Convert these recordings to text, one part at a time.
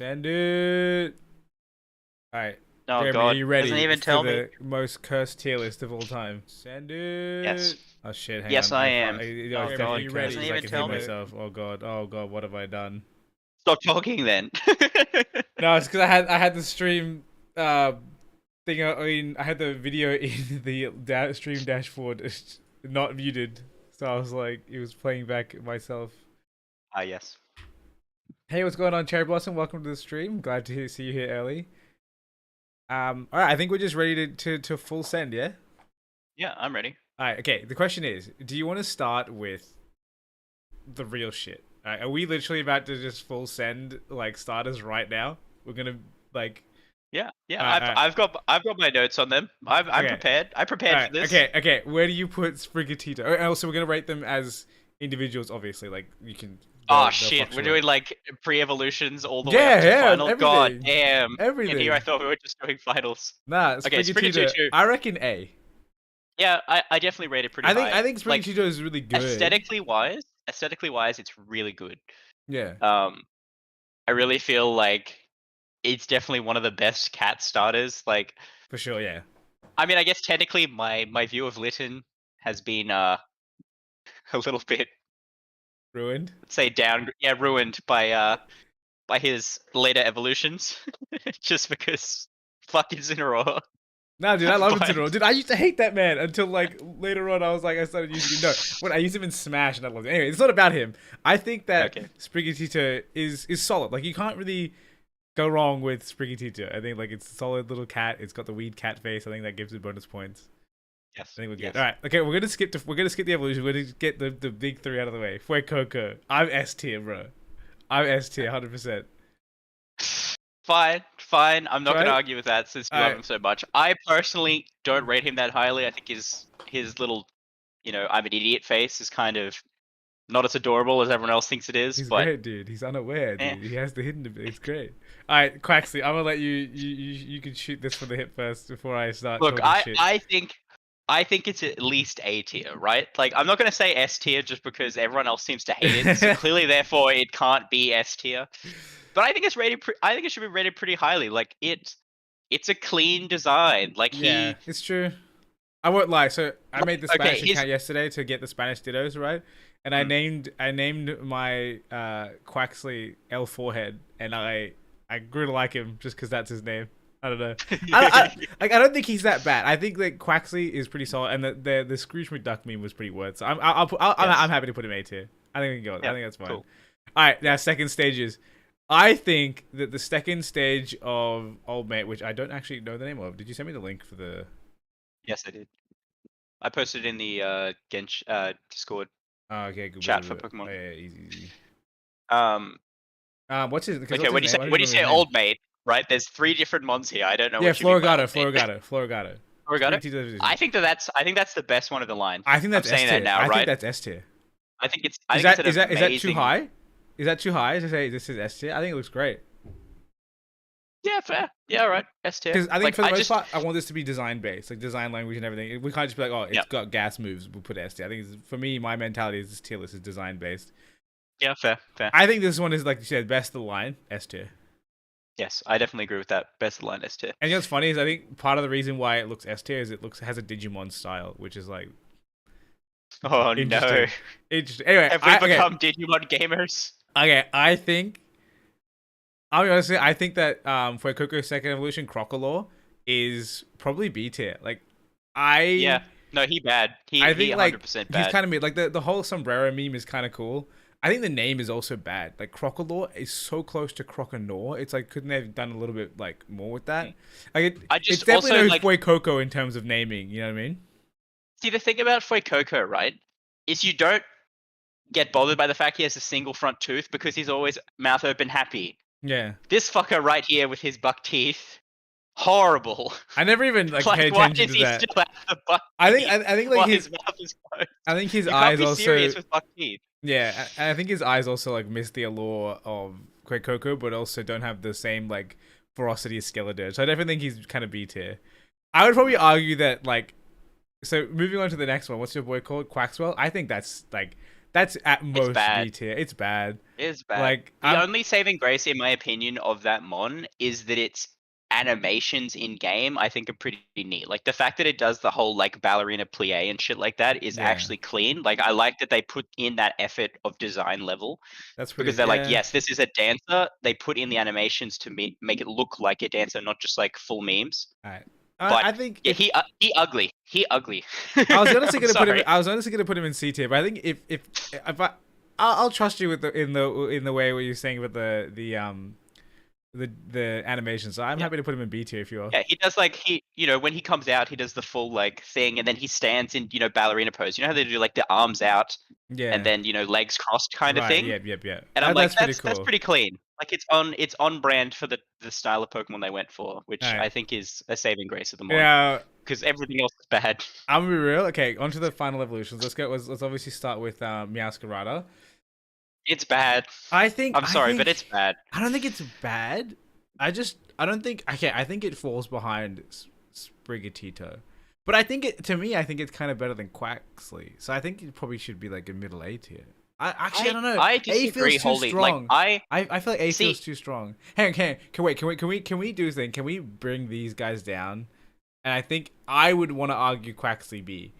Send it. All right. Oh Jeremy, are God, you ready doesn't even for tell me. the most cursed tier list of all time? Send Yes, it. Oh shit, hang yes, on. I am. It's Oh definitely God, cursed doesn't because I even can hear tell me. myself. Oh god, what have I done? Stop talking then. No, it's because I had the stream uh thing. I had the video in the stream dashboard not muted, so I was like, it was playing back myself. Ah, yes. Hey, what's going on, Cherry Blossom? Welcome to the stream. Glad to see you here early. All right, I think we're just ready to full send, yeah. Yeah, I'm ready. All right, okay. The question is, do you want to start with the real shit? All right, are we literally about to just full send like starters right now? We're gonna like, Yeah, yeah. all right, I've got my notes on them. I'm okay, prepared. I all prepared right, for this. okay. Where do you put Sprigatito? And also, we're gonna rate them as individuals, obviously. Like you can, Oh they'll shit, we're fluctuate. doing like pre-evolutions all the way up Yeah, to yeah, final. God everything, damn. And here I everything. thought we were just doing finals. Nah, Okay, Sprigatito. Sprigatito. I reckon A. Yeah, I definitely rate it pretty I high. think Like Sprigatito is really good. aesthetically wise, it's really good. Yeah, Um, I really feel like it's definitely one of the best cat starters. Like, for sure. Yeah, I mean, I guess technically my view of Litten has been a little bit, ruined. let's say, ruined by his later evolutions, just because fuck Incineroar. No, dude, I love But Incineroar. Dude, I used to hate that man until like later on. I was like, I started using him. No, when I used him in Smash, and I loved it. Anyway, it's not about him. I think that okay, Sprigatito is solid. Like you can't really go wrong with Sprigatito. I think like it's a solid little cat. It's got the weed cat face. I think that gives it bonus points. yes, I think we're good. yes. All right, okay, we're gonna skip the evolution. We're gonna get the big three out of the way. Fuecoco. I'm S tier, bro. I'm S tier, 100%. Fine, fine. I'm not gonna Right? argue with that since All you love right. him so much. I personally don't rate him that highly. I think his little, I'm an idiot face is kind of not as adorable as everyone else thinks it is. He's But great, dude. He's unaware, eh. dude. He has the hidden ability. It's great. All right, Quaxley, I'm gonna let you can shoot this from the hip first before I start Look, talking I shit. I think I think it's at least A tier, right? Like I'm not gonna say S tier just because everyone else seems to hate it. So clearly, therefore, it can't be S tier. But I think it's rated. I think it should be rated pretty highly. Like it's a clean design. Like Yeah, it's true. I won't lie. So I made the okay, Spanish his account yesterday to get the Spanish dittos right, and mm, I named my Quaxley L forehead, and I grew to like him just because that's his name. I don't know. I don't think he's that bad. I think that Quaxley is pretty solid, and the Scrooge McDuck meme was pretty worth. So yes. I'm happy to put him A tier. I think we can go. I Yeah, think that's fine. cool. All right, now second stages. I think that the second stage of Old Mate, which I don't actually know the name of. Did you send me the link for the? Yes, I did. I posted in the Gensh Discord Oh, okay, good. chat for Good. Oh, Pokemon. yeah, easy. Um. What's his? Because Okay, what's his when you name? say I don't when even you remember say his name. old mate, right? There's three different mons here. I don't know Yeah, what you mean by old mate. Floragato. Oregano? Three tiers. I think that's the best one of the line. I think I'm that's S saying that tier. now, I think right? that's S tier. I Is think it's that an is that too amazing. high? Is that too high to say this is S tier? I think it looks great. Yeah, fair. Yeah, all right. S tier. Because I think Like for the I most just part, I want this to be design based, like design language and everything. We can't just be like, oh, yeah it's got gas moves. We'll put S tier. I think for me, my mentality is this tier list is design based. yeah fair. I think this one is like you said, best of the line S tier. Yes, I definitely agree with that. Best of the line S tier. And you know what's funny is I think part of the reason why it looks S tier is has a Digimon style, which is like Oh no. interesting. Interesting. Anyway, Have we become Digimon gamers? okay. I think I'll be honest. I think that for Coco's second evolution, Crocodile is probably B tier. Like Yeah. I No, he bad. I He think like 100% he's bad. kind of mid. Like the whole sombrero meme is kind of cool. I think the name is also bad. Like Crocodile is so close to Croconaw. It's like couldn't they have done a little bit like more with that? Like I it's just definitely also no like Foy Coco in terms of naming. You know what I mean? see the thing about Fuecoco, right? Is you don't get bothered by the fact he has a single front tooth because he's always mouth open happy. Yeah. This fucker right here with his buck teeth, horrible. I never even like Like, pay why attention does to he that. still have the buck I teeth think like while his mouth is closed? I think his You can't eyes be also serious with buck teeth. yeah. I think his eyes also like miss the allure of Quake Coco, but also don't have the same like ferocity as Skeledirge. So I definitely think he's kind of B tier. I would probably argue that like so moving on to the next one. What's your boy called? Quaxwell. I think that's like That's at It's most bad. B tier. It's bad. It is bad. Like The only saving grace, in my opinion, of that mon is that its animations in game, I think, are pretty neat. Like the fact that it does the whole like ballerina plie and shit like that is yeah, actually clean. Like I like that they put in that effort of design level that's because pretty. they're like, Yeah. yes, this is a dancer. They put in the animations to make it look like a dancer, not just like full memes. All right. But I think yeah, if he ugly. He ugly. I was honestly I'm gonna put him. sorry. I was honestly gonna put him in C tier, but I think if I'll trust you with the way what you're saying with the animation. So I'm Yeah. happy to put him in B tier if you are. Yeah, he does like when he comes out, he does the full like thing, and then he stands in ballerina pose. You know how they do like the arms out and Yeah. then legs crossed kind of Right. thing. Yep. Yep. Yep. And I'm like, That's pretty that's cool. pretty clean. Like it's on brand for the style of Pokemon they went for, All which right. I think is a saving grace of the mon Now because everything else is bad. I'm gonna be real. Okay, on to the final evolutions. Let's go. Let's obviously start with Meowscarada. It's bad. I think. I'm sorry, but it's bad. I don't think it's bad. I don't think. Okay, I think it falls behind Sprigatito. But I think to me, I think it's kind of better than Quaxley. So I think it probably should be like a middle A tier. I don't know. I A disagree feels too wholly. strong. Like I feel like A see, feels too strong. Hang on, can we do this thing? Can we bring these guys down? And I think I would want to argue Quaxley B,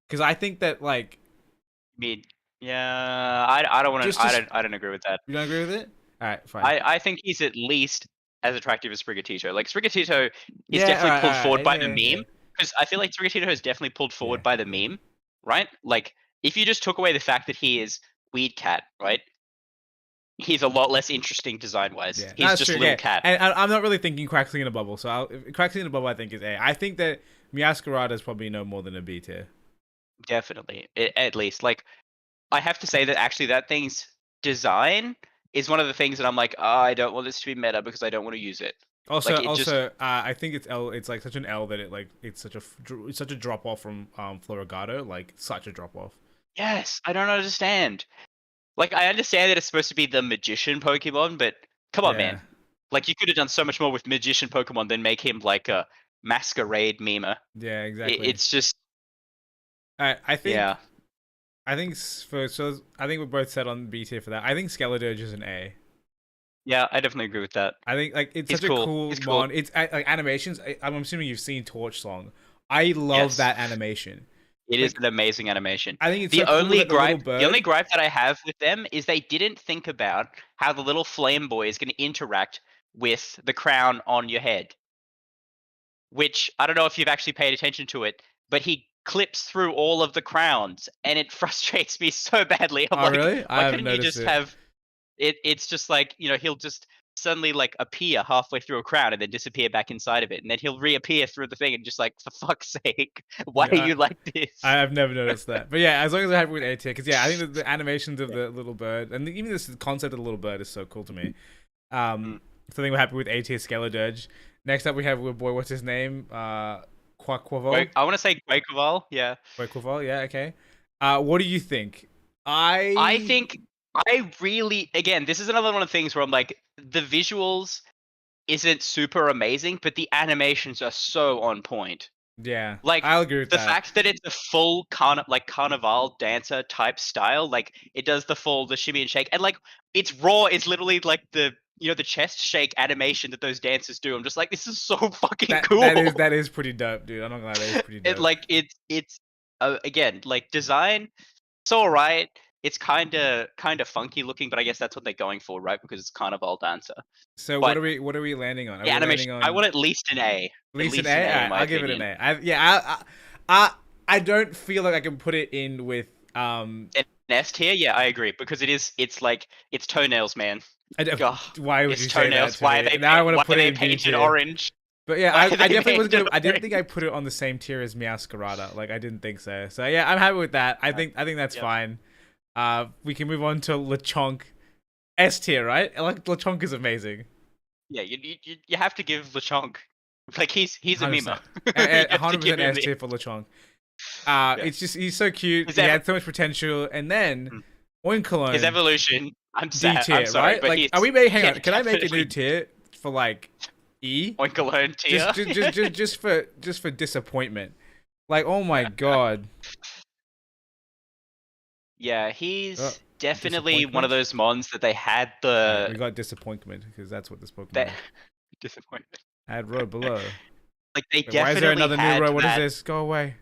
because I think that like mean, yeah, I don't want to. I don't agree with that. you don't agree with it. All right, fine. I think he's at least as attractive as Sprigatito. Like Sprigatito is Yeah, definitely pulled all forward right, by yeah, the yeah, meme because I feel like Sprigatito is definitely pulled forward yeah. by the meme, right? Like if you just took away the fact that he is Weed Cat, right? He's a lot less interesting design wise. Yeah, He's that's just true. a little Yeah, cat. and I'm not really thinking Quaxley in a bubble. So Quaxley in a bubble, I think is A. I think that Meowscarada is probably no more than a B tier. Definitely, at least. Like I have to say that actually that thing's design is one of the things that I'm like, oh, I don't want this to be meta because I don't want to use it. Also, Like it just I think it's L. It's like such an L that it's such a drop off from Floragato. Like such a drop off. yes, I don't understand. Like, I understand that it's supposed to be the magician Pokemon, but come on, Yeah, man. Like, you could have done so much more with magician Pokemon than make him like a masquerade memer. yeah, exactly. It's just, I think yeah. I think I think we're both set on B tier for that. I think Skeledirge is an A. Yeah, I definitely agree with that. I think like it's He's such cool. a cool He's cool. mon. It's like animations. I'm assuming you've seen Torch Song. I love Yes. that animation. It is an amazing animation. I think it's The so cool only that the little gripe, bird. the only gripe that I have with them is they didn't think about how the little flame boy is going to interact with the crown on your head. Which I don't know if you've actually paid attention to it, but he clips through all of the crowns, and it frustrates me so badly. I'm Oh like, really? I why haven't couldn't you noticed just it. have it? It's just like he'll just suddenly like appear halfway through a crown and then disappear back inside of it, and then he'll reappear through the thing and just like, for fuck's sake, why Yeah, are you like this? I've never noticed that. But yeah, as long as I have it with A tier, because yeah, I think that the animations of the little bird and even this concept of the little bird is so cool to me. Mm. So I think we're happy with A tier Skeledirge. Next up, we have boy, what's his name? Quaquaval. I want to say Quakeval, yeah. Quaquaval. Yeah, okay. What do you think? I think I really, again, this is another one of the things where I'm like, the visuals isn't super amazing, but the animations are so on point. Yeah, Like I'll agree with the that. fact that it's a full carnival dancer type style, like it does the shimmy and shake, and like it's raw. It's literally like the the chest shake animation that those dancers do. I'm just like, this is so fucking cool. That is pretty dope, dude. I'm not gonna lie, that is pretty dope. It like it's again like design. It's all right. It's kind of funky looking, but I guess that's what they're going for, right? Because it's carnival dancer. So But what are we landing on? Are the we animation, landing on I want at least an A. at least an an A? A, in Alright, my I'll give it opinion. an A. I don't feel like I can put it in with An S tier, yeah, I agree because it's like it's toenails, man. God, why would it's you say that toenails. to Why are me? they Now I want why to put are it they in B painted tier. orange? But yeah, Why I are they definitely wasn't gonna. painted I didn't think I orange? put it on the same tier as Meowscarada. Like I didn't think so. So yeah, I'm happy with that. I think that's Yep. fine. We can move on to Lechonk, S tier, right? Like Lechonk is amazing. Yeah, you have to give Lechonk. Like he's a 100%. meme. You have to 100% give him S the- tier for Lechonk. Yeah. It's just he's so cute. His He had so much potential, and then Oinkologne his evolution. I'm D sad. tier, I'm sorry, right? but Like, he's are we making? Hang yeah, on, can I make a new definitely tier for like E? Oinkologne tier. Just for disappointment. Like, oh my god. Yeah, Oh, he's definitely one of disappointment. those mons that they had Alright, we the got disappointment because that's what this Pokemon that is. disappointment. Add row below. Like they Wait, why is there definitely another new had row? What is that. this? Go away.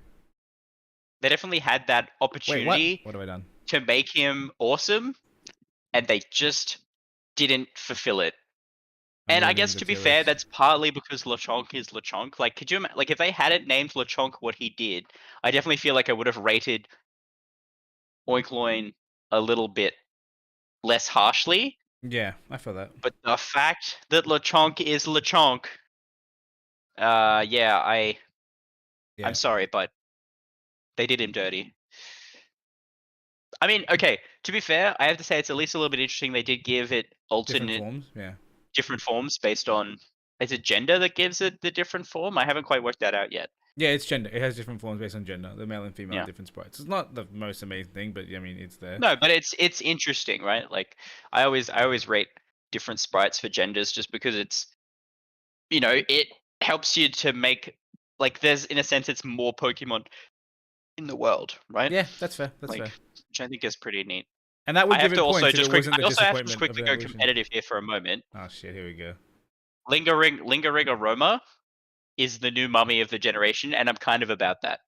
They definitely had that Wait, what? opportunity What have I done? to make him awesome, and they just didn't fulfill it. I'm And I reading guess the to be tier fair, list. that's partly because Lechonk is Lechonk. Like, could you like if they hadn't named Lechonk what he did, I definitely feel like I would have rated Oinkloin a little bit less harshly. Yeah, I feel that. But the fact that Lechonk is Lechonk, yeah, Yeah, I'm sorry, but they did him dirty. I mean, okay, to be fair, I have to say it's at least a little bit interesting. They did give it different alternate forms. Yeah, different forms based on is it gender that gives it the different form? I haven't quite worked that out yet. yeah, it's gender. It has different forms based on gender. The male and female have Yeah. different sprites. It's not the most amazing thing, but I mean, it's there. No, but it's interesting, right? Like I always rate different sprites for genders just because it's it helps you to make like there's in a sense it's more Pokemon in the world, right? Yeah, that's fair. That's Like fair. which I think is pretty neat. And that I would have give to it also points if it just quick. wasn't I the also have to just disappointment of quickly the go evolution. competitive here for a moment. Oh shit! Here we go. Lingering Aroma is the new mummy of the generation, and I'm kind of about that.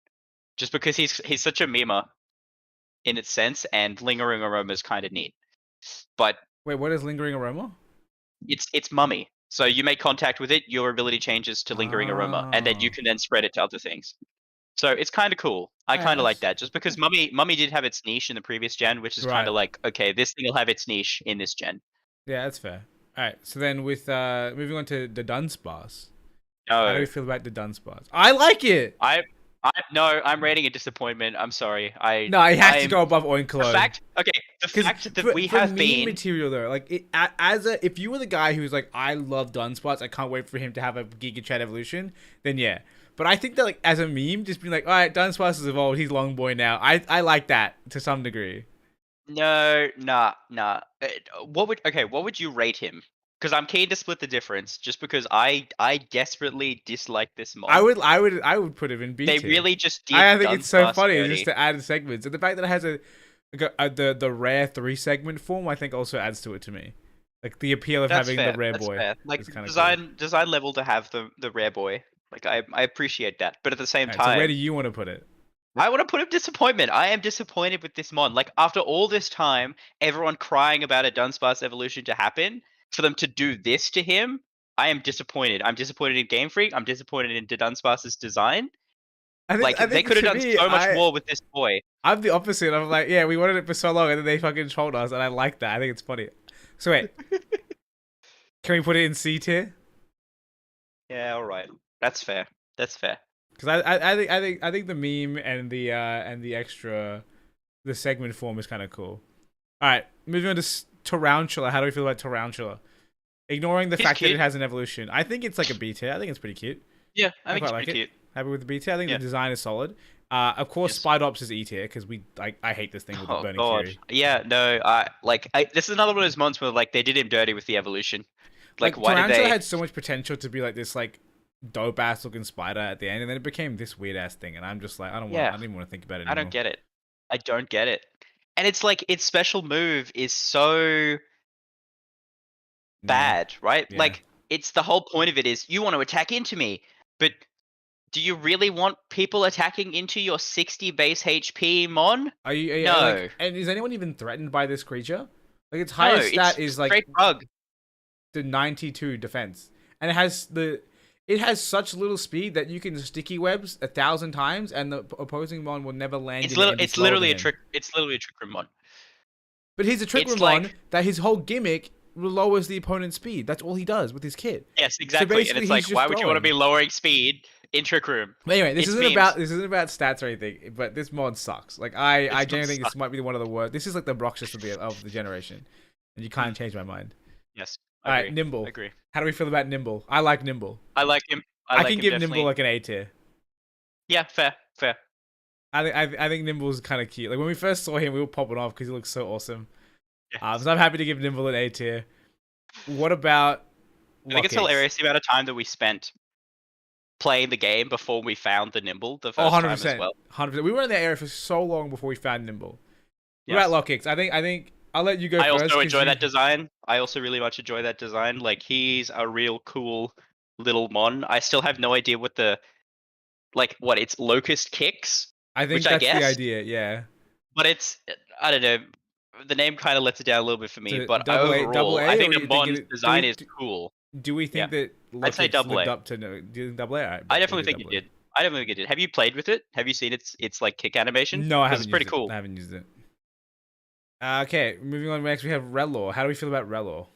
Just because he's such a memer in its sense, and Lingering Aroma is kind of neat. But Wait, what is lingering aroma? it's mummy. So you make contact with it, your ability changes to Lingering Aroma, and then you Oh, can then spread it to other things. So it's kind of cool. I alright, kind of like that's that, just because Mummy did have its niche in the previous gen, which is kind right. of like okay, this thing will have its niche in this gen. Yeah, that's fair. All right, so then with moving on to the Dunsparce. How do No, you feel about the Dunsparce? I like it. I no, I'm rating a disappointment. I'm sorry. No, it has to I'm go above the Oinkologne. fact. Okay, the Because fact that we for have meme been. material though, like if you were the guy who's like, I love Dunsparce, I can't wait for him to have a Giga Chad evolution, then yeah. But I think that like as a meme, just being like, all right, Dunsparce has evolved, he's Long Boy now. I like that to some degree. No, nah. What would you rate him? Because I'm keen to split the difference, just because I desperately dislike this I mon. would I would I would put him in B They tier. really just did I think it's so Dunsparce funny just dirty. to add segments, and the fact that it has the rare 3 segment form, I think also adds to it to me. Like the appeal of That's having fair. the rare That's boy fair. Like is kind of cool. design level to have the rare boy. Like I appreciate that, but at the same All right, so where do time, you want to put it? I want to put him disappointment. I am disappointed with this mon. Like after all this time, everyone crying about a Dunsparce evolution to happen, for them to do this to him, I am disappointed. I'm disappointed in Game Freak. I'm disappointed in Dunsparce's design. Like I they think could have to done me, so much more with this boy. I'm the opposite. I'm like, yeah, we wanted it for so long, and then they fucking trolled us, and I like that. I think it's funny. So wait, can we put it in C tier? Yeah, all right. That's fair. That's fair. Because I think the meme and the extra the segment form is kind of cool. All right, moving on to Tarantula. How do we feel about Tarantula? Ignoring the He's fact that it cute. has an evolution, I think it's like a B tier. I think it's pretty cute. Yeah, I I think quite it's like pretty it. cute. Happy with the B tier. I think Yeah. the design is solid. Of course, Yes. Spidops is E tier because I hate this thing with the Oh burning god. fury. Yeah, no, this is another one of those mons where like they did him dirty with the evolution. Like Like why did Tarantula they had so much potential to be like this like dope ass looking spider at the end, and then it became this weird ass thing, and I'm just like, I Yeah, don't even want to think about it I don't anymore. get it. I don't get it. And it's like its special move is so Meh. bad, right? Yeah. Like it's the whole point of it is you want to attack into me, but do you really want people attacking into your 60 base HP mon? Like, No. and is anyone even threatened by this creature? Like its No, highest stat it's is like straight bug. the 92 defense, and it has such little speed that you can sticky webs 1,000 times, and the opposing mon will never land in it and be It's slower literally than a him. trick. It's literally a trick room mon. But he's a trick It's room mon like that his whole gimmick lowers the opponent's speed. That's all he does with his kit. yes, So exactly. And basically, it's he's like just why would you want to throwing. be lowering speed in trick room? But anyway, It's memes. this isn't about stats or anything. But this mod sucks. Like I It's genuinely think not this might be one of the worst. This is like the Broxus of the generation, and you can't change my mind. Yes, All right, agree. Nimble. Agree. How do we feel about Nimble? I like Nimble. I like him. I I like can him give definitely. Nimble like an A tier. Yeah, fair. I think Nimble's kind of cute. Like when we first saw him, we were popping off because he looks so awesome. Yes. So I'm happy to give Nimble an A tier. What about? I think it's Lockix? hilarious the amount of time that we spent playing the game before we found the Nimble the Oh, first time as well. 100%. We were in that area for so long before we found Nimble. What about Yes. lock kicks? I think I'll let you go I first. also 'Cause enjoy you... that design. I also really much enjoy that design. Like he's a real cool little mon. I still have no idea what the what it's locust kicks, I which think I that's the guess, idea. Yeah. but it's I don't know. The name kind of lets it down a little bit for me, To but double overall, I A, or think are the you thinking mon's it, design is cool. do we Yeah, think that I'd say Lockix double lived A. up to no? Do you think double A? Alright, I bet we definitely do think it double A. did. I definitely think it did. Have you played with it? Have you seen its like kick animation? No, I Because it's haven't pretty used it. cool. I haven't used it. Okay, moving on. Next, we have Relor. How do we feel about Relor,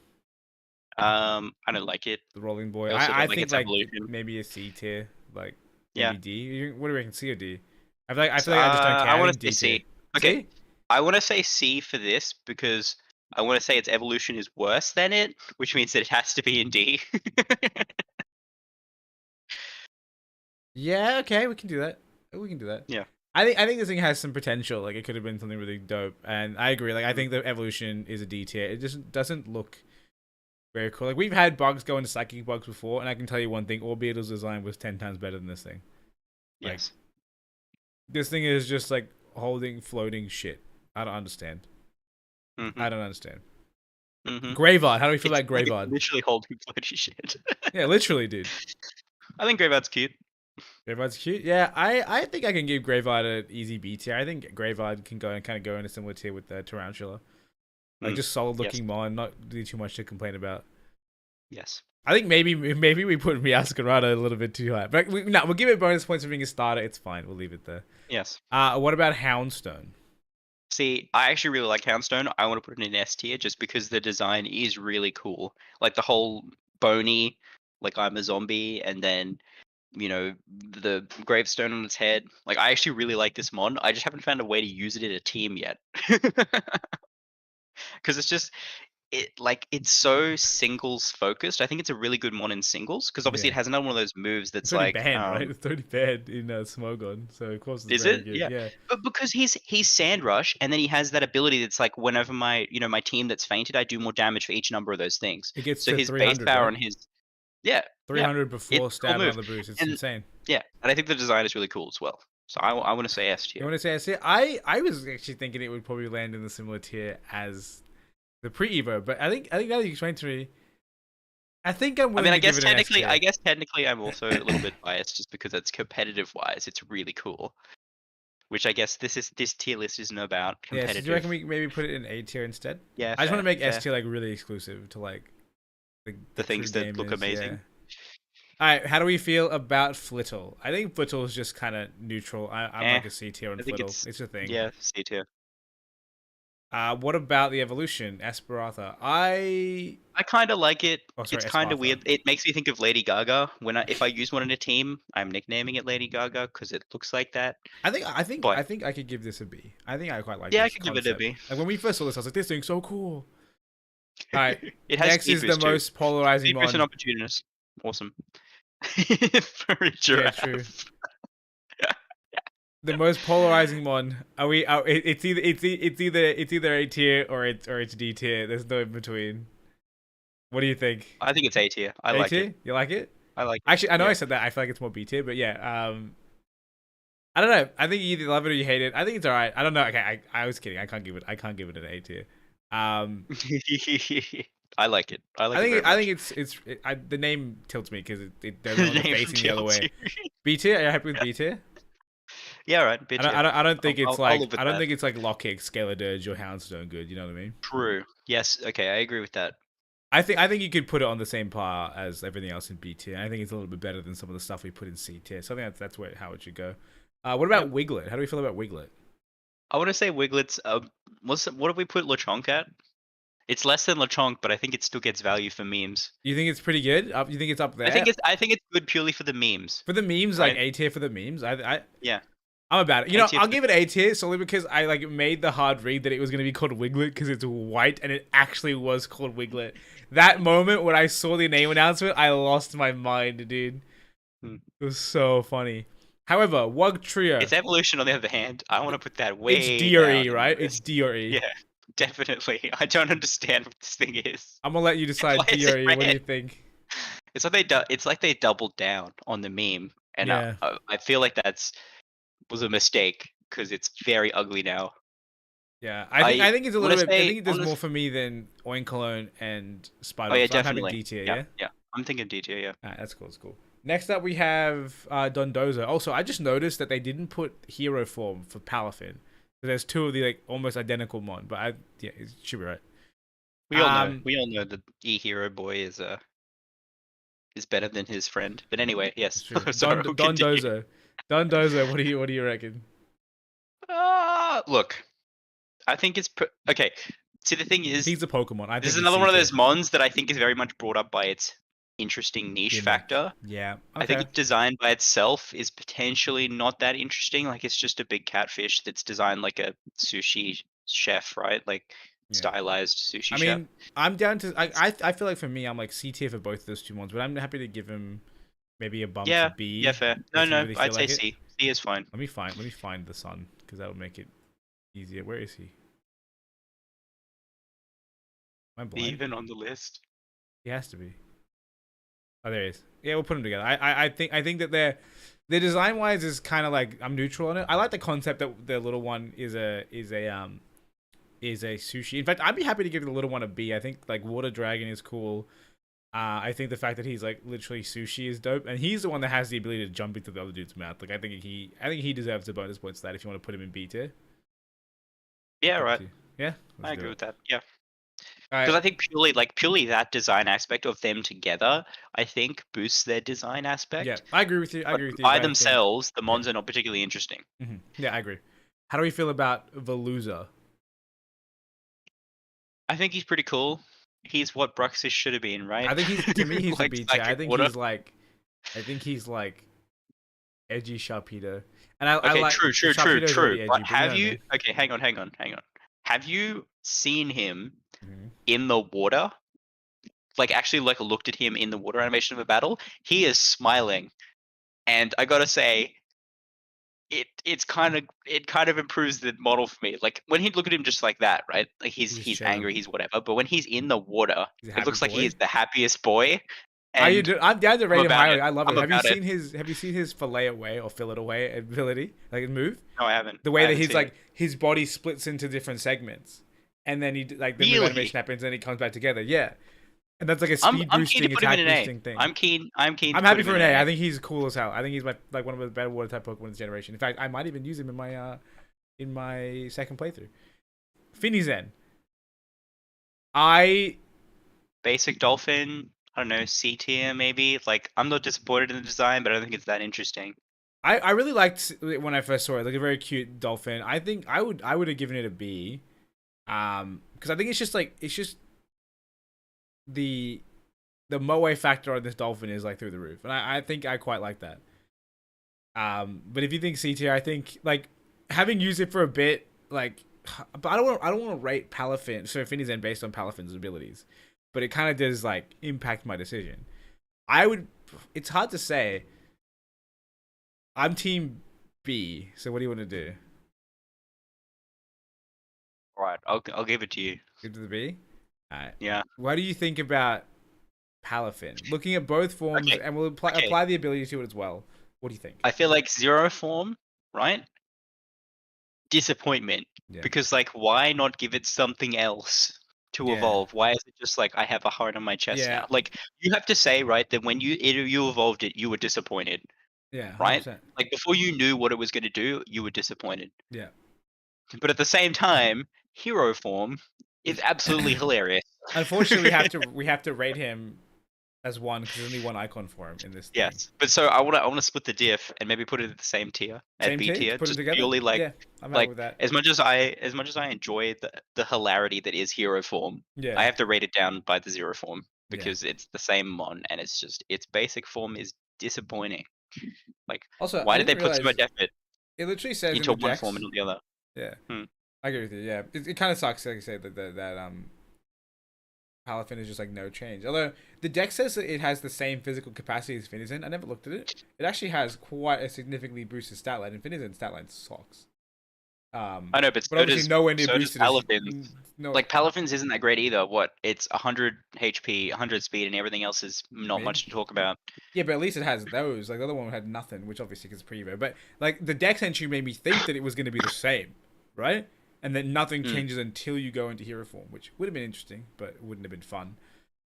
I don't like it. the rolling boy? I also I don't like think its like evolution. maybe a C tier, like Yeah. maybe D. What do you reckon? C or D? I So, feel like I just don't care. I I want think to say D tier. C. Okay, C? I want to say C for this because I want to say its evolution is worse than it, which means that it has to be in D. Yeah. Okay, we can do that. We can do that. Yeah. I think this thing has some potential. Like it could have been something really dope, and I agree. Like I think the evolution is a D tier. It just doesn't look very cool. Like we've had bugs go into psychic bugs before, and I can tell you one thing: Orbeetle's design was 10 times better than this thing. Like Yes. this thing is just like holding floating shit. I don't understand. Mm-hmm. I don't understand. Mm-hmm. Graveyard. How do we feel It's about like Graveyard? literally holding floaty shit. Yeah, literally, dude. I think Graveyard's cute. Graveyard's cute. Yeah, I think I can give Graveyard an easy B tier. I think Graveyard can go and kind of go in a similar tier with the Tarantula. Like just solid Yes. looking mon, not really too much to complain about. Yes. I think maybe we put Meowscarada a little bit too high, but we'll give it bonus points for being a starter. It's fine. We'll leave it there. Yes. What about Houndstone? See, I actually really like Houndstone. I want to put it in S tier just because the design is really cool. Like the whole bony, like I'm a zombie, and then the gravestone on its head. Like I actually really like this mon. I just haven't found a way to use it in a team yet. Because it's so singles focused. I think it's a really good mon in singles because obviously Yeah. it has another one of those moves It's that's already like banned, right? It's already banned in Smogon, so of course it's is very it? good. Yeah. Yeah. But because he's Sand Rush, and then he has that ability that's like whenever my team that's fainted, I do more damage for each number of those things. It gets So to his base 300, power right? on his yeah, yeah. 300 It's before a cool stab move. another boost. It's And insane. yeah, and I think the design is really cool as well. So I want to say S You tier. want to say S tier? I was actually thinking it would probably land in the similar tier as the pre-Evo, but I think now that you explained to me, I think I'm I willing mean, to give it an S tier. I guess technically, I'm also a little bit biased just because it's competitive wise, it's really cool. Which I guess this tier list isn't about Yeah, so do you reckon competitive. we maybe put it in A tier instead? Yeah, I just want to fair, make S fair. tier like really exclusive to like The true things that look gamers. Yeah. amazing. All right, how do we feel about Flittle? I think Flittle is just kind of neutral. I'm Eh, like a C tier on I think Flittle. It's a thing. yeah, C tier. What about the evolution, Esperatha? I kind of like it. Oh, sorry, It's kind of Espartha. weird. It makes me think of Lady Gaga. If I use one in a team, I'm nicknaming it Lady Gaga because it looks like that. But I think I could give this a B. I think I quite like yeah, I this could give it a concept. B. Like when we first saw this, I was like, "This thing's so cool." All right, It has next speed is the boost too. most polarizing Speed boost and one. opportunist. Awesome. For a giraffe. Yeah, true. The most polarizing one. Are we? It's either A tier or it's D tier. There's no in between. What do you think? I think it's A tier. I A like tier? it. You like it? I like it. Actually, I know Yeah. I said that. I feel like it's more B tier, but yeah. I don't know. I think you either love it or you hate it. I think it's alright. I don't know. Okay, I was kidding. I can't give it an A tier. I like it. I like I it think very I much. think the name tilts me because it does The want to name facing the other tells way. you. B tier? Are you happy with B tier? Yeah, right. B tier. I don't think it's I'll live with I don't that. think it's like Lockkick, Scalar Dirge, or Houndstone good. You know what I mean? True. Yes. Okay, I agree with that. I think you could put it on the same par as everything else in B tier. I think it's a little bit better than some of the stuff we put in C tier. So I think that's how it should go. What about Wiglet? How do we feel about Wiglet? I want to say Wiglet's. What have we put Lechonk at? It's less than Lechonk, but I think it still gets value for memes. You think it's pretty good? You think it's up there? I think it's good purely for the memes. For the memes, right? like A tier for the memes. Yeah. I'm about it. You know, A-tier I'll for give it A tier solely because I like made the hard read that it was gonna be called Wiglet because it's white and it actually was called Wiglet. That moment when I saw the name announcement, I lost my mind, dude. It was so funny. However, Wugtrio. Its evolution, on the other hand, I want to put that way. It's D or E, down right? in the It's list. D or E. Yeah, definitely. I don't understand what this thing is. I'm gonna let you decide Why is D or it E. What do you red? think? It's like they doubled down on the meme, and Yeah. I feel like was a mistake because it's very ugly now. Yeah, I think it's a little wanna bit. I say think there's honest more for me than Oinkologne and Oh, yeah, Spider. So I'm having definitely. D tier. Yeah, Yeah. yeah. I'm thinking D tier, yeah. Alright, that's cool. That's cool. Next up, we have Dondozo. Also, I just noticed that they didn't put hero form for Palafin. So there's two of the like almost identical mon, but yeah, it should be right. We all know that E-Hero Boy is better than his friend. But anyway, It's yes. true. Sorry, we'll continue. Dondozo. What do you reckon? Look, I think okay. See, the thing is, He's a Pokemon. I this think is he's another C one of tier. those mons that I think is very much brought up by its interesting niche Gimmick. factor. Yeah. I think Okay. its design by itself is potentially not that interesting. Like, it's just a big catfish that's designed like a sushi chef, right? Like, Yeah. stylized sushi I chef. mean, I'm down to. I feel like for me, I'm like C tier for both of those two ones, but I'm happy to give him maybe a bump to Yeah, yeah, B fair. No, if you no, really feel I'd say like it. C. C is fine. Let me find the sun because that'll make it easier. Where is he? Am I blind? Even on the list. He has to be. Oh, there he is. Yeah, we'll put them together. I think that their design wise is kind of like I'm neutral on it. I like the concept that the little one is a sushi. In fact, I'd be happy to give the little one a B. I think like Water Dragon is cool. I think the fact that he's like literally sushi is dope, and he's the one that has the ability to jump into the other dude's mouth. Like I think he deserves a bonus points for that if you want to put him in B tier. Yeah, Up right. to you. Yeah, I let's do agree it. with that. Yeah. All Because right, I think purely that design aspect of them together, I think boosts their design yeah, aspect. I agree with you. But But by I think themselves, the yeah, mons are not particularly interesting. yeah, I agree. How do we feel about Veluza? I think he's pretty cool. He's what Bruxis should have been, right? I think he's to me he's a Like B tier. psychic water. I think he's like edgy Sharpedo, and I Okay, like Sharpedo is true. already But edgy, but you know have what I you? mean. Okay, hang on. Have you seen him Mhm. in the water? Like, actually, like, looked at him in the water animation of a battle? He is smiling, and I gotta say, it kind of improves the model for me. Like, when he'd look at him just like that, right? Like, He's just he's chilling. angry, he's whatever. But when he's in the water, He's a it happy looks like he is boy. the happiest boy. Are you? And I'm down to I'm rate him about highly. it. I love it. I'm about it. Have you seen his fillet away or fill it away ability? Like his move, No, I haven't. the I way that haven't he's seen like it. his body splits into different segments, and then like the move Really? animation happens, and then he comes back together. Yeah, and that's like a speed I'm keen to boosting, put him in attack an A. boosting thing. I'm keen I'm to put happy him for in an A. an I A. think he's cool as hell. I think he's like one of the better water type Pokemon in this generation. In fact, I might even use him in my second playthrough. Finizen. I Basic Dolphin, I don't know, C tier maybe. Like, I'm not disappointed in the design, but I don't think it's that interesting. I really liked it when I first saw it. Like a very cute dolphin. I think I would have given it a B. Because I think it's just the moe factor on this dolphin is like through the roof, and I think I quite like that. But if you think C tier, I think like having used it for a bit, like, but I don't want to rate Palafin so Finizen based on Palafin's abilities, but it kind of does like impact my decision. I would. It's hard to say. I'm team B. So what do you want to do? All right, I'll give it to you. Give it to the B. Alright. Yeah. What do you think about Palafin? Looking at both forms, Okay. and we'll Okay. apply the ability to it as well. What do you think? I feel like Zero Form, right? Disappointment. Yeah. Because, like, why not give it something else to Yeah. evolve? Why is it just like I have a heart on my chest Yeah. now? Like, you have to say, right, that when you evolved it, you were disappointed, Yeah. right? 100%. Like, before you knew what it was going to do, you were disappointed. Yeah. But at the same time, Hero Form is absolutely hilarious. Unfortunately, we have to rate him as one because there's only one icon for him in this thing. Yes, but so I wanna split the diff and maybe put it at the same tier, Same at B tier? tier, Put it just together? purely like Yeah, I'm happy like with that. as much as I enjoy the hilarity that is Hero Form, Yeah. I have to rate it down by the Zero Form Yeah. because it's the same mon and it's just its basic form is disappointing. Like, Also, why I did they didn't put so realize much effort it literally says in into the one Dex. form and not the other? Yeah. Hmm. I agree with you. Yeah. It kind of sucks, like I say, that Palafin is just like no change. Although the deck says that it has the same physical capacity as Finizen. I never looked at it. It actually has quite a significantly boosted stat line, and Finizen's stat line sucks. I know, but so Obviously does nowhere near so does boosted as Palafin's. no. Like, Palafin's isn't that great either. What? It's 100 HP, 100 speed, and everything else is not Mid? much to talk about. Yeah, but at least it has those. Like the other one had nothing, which obviously is pre-evo. But like the dex entry made me think that it was going to be the same, right? and then nothing Mm. changes until you go into hero form, which would have been interesting, but it wouldn't have been fun.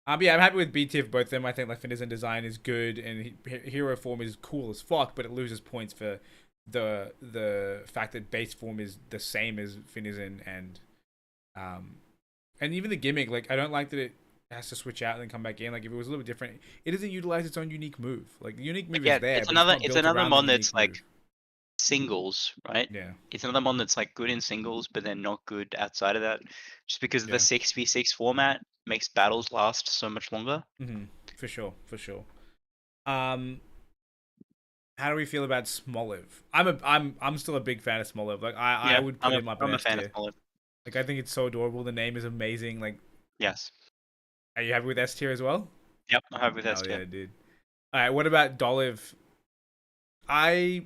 But yeah, I'm happy with B tier for both of them. I think like Finizen design is good, and hero form is cool as fuck, but it loses points for the fact that base form is the same as Finizen, and even the gimmick. Like I don't like that it has to switch out and then come back in. Like if it was a little bit different, it doesn't utilize its own unique move. Like the unique move Yeah, is there, it's but it's another not it's built another around the mon that's unique like move. singles, right? Yeah, It's another mon that's like good in singles, but then not good outside of that. Just because the yeah, 6v6 format makes battles last so much longer. for sure, for sure. Um, how do we feel about Smoliv? I'm still a big fan of Smoliv. Like I Yeah, would put him up in I'm a S fan of tier. Scarlet. Like I think it's so adorable. The name is amazing. Like, Yes. are you happy with S tier as well? Yep, I have with S Hell tier. yeah, dude. All right, what about Dolive? I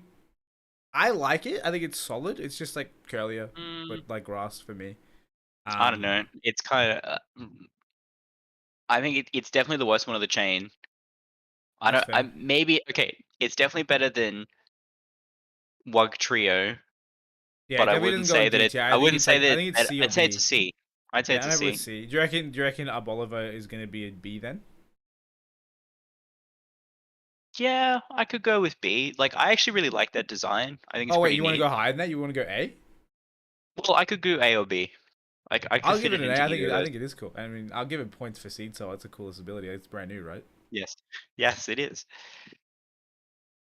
I like it. I think it's solid. It's just like curlier, but Mm, like grass for me. I don't know. It's kind of. I think it's definitely the worst one of the chain. I That's don't. I fair. maybe okay. It's definitely better than Wug Trio, Yeah, it but I definitely wouldn't doesn't go say in that D it. tier. I I think wouldn't it's say like I that. think it's C or I'd say it's a B. C. I'd say Yeah, it's I'm a happy with C. C. Do you reckon Bolivar is gonna be a B then? Yeah, I could go with B. Like, I actually really like that design. I think it's Oh wait, pretty you want to go neat. higher than that? You want to go A? Well, I could do A or B. Like, I could I'll fit give it it an into A. either of I those. think it is cool. I mean, I'll give it points for Seed Soul. It's the coolest ability. It's brand new, right? Yes. Yes, it is.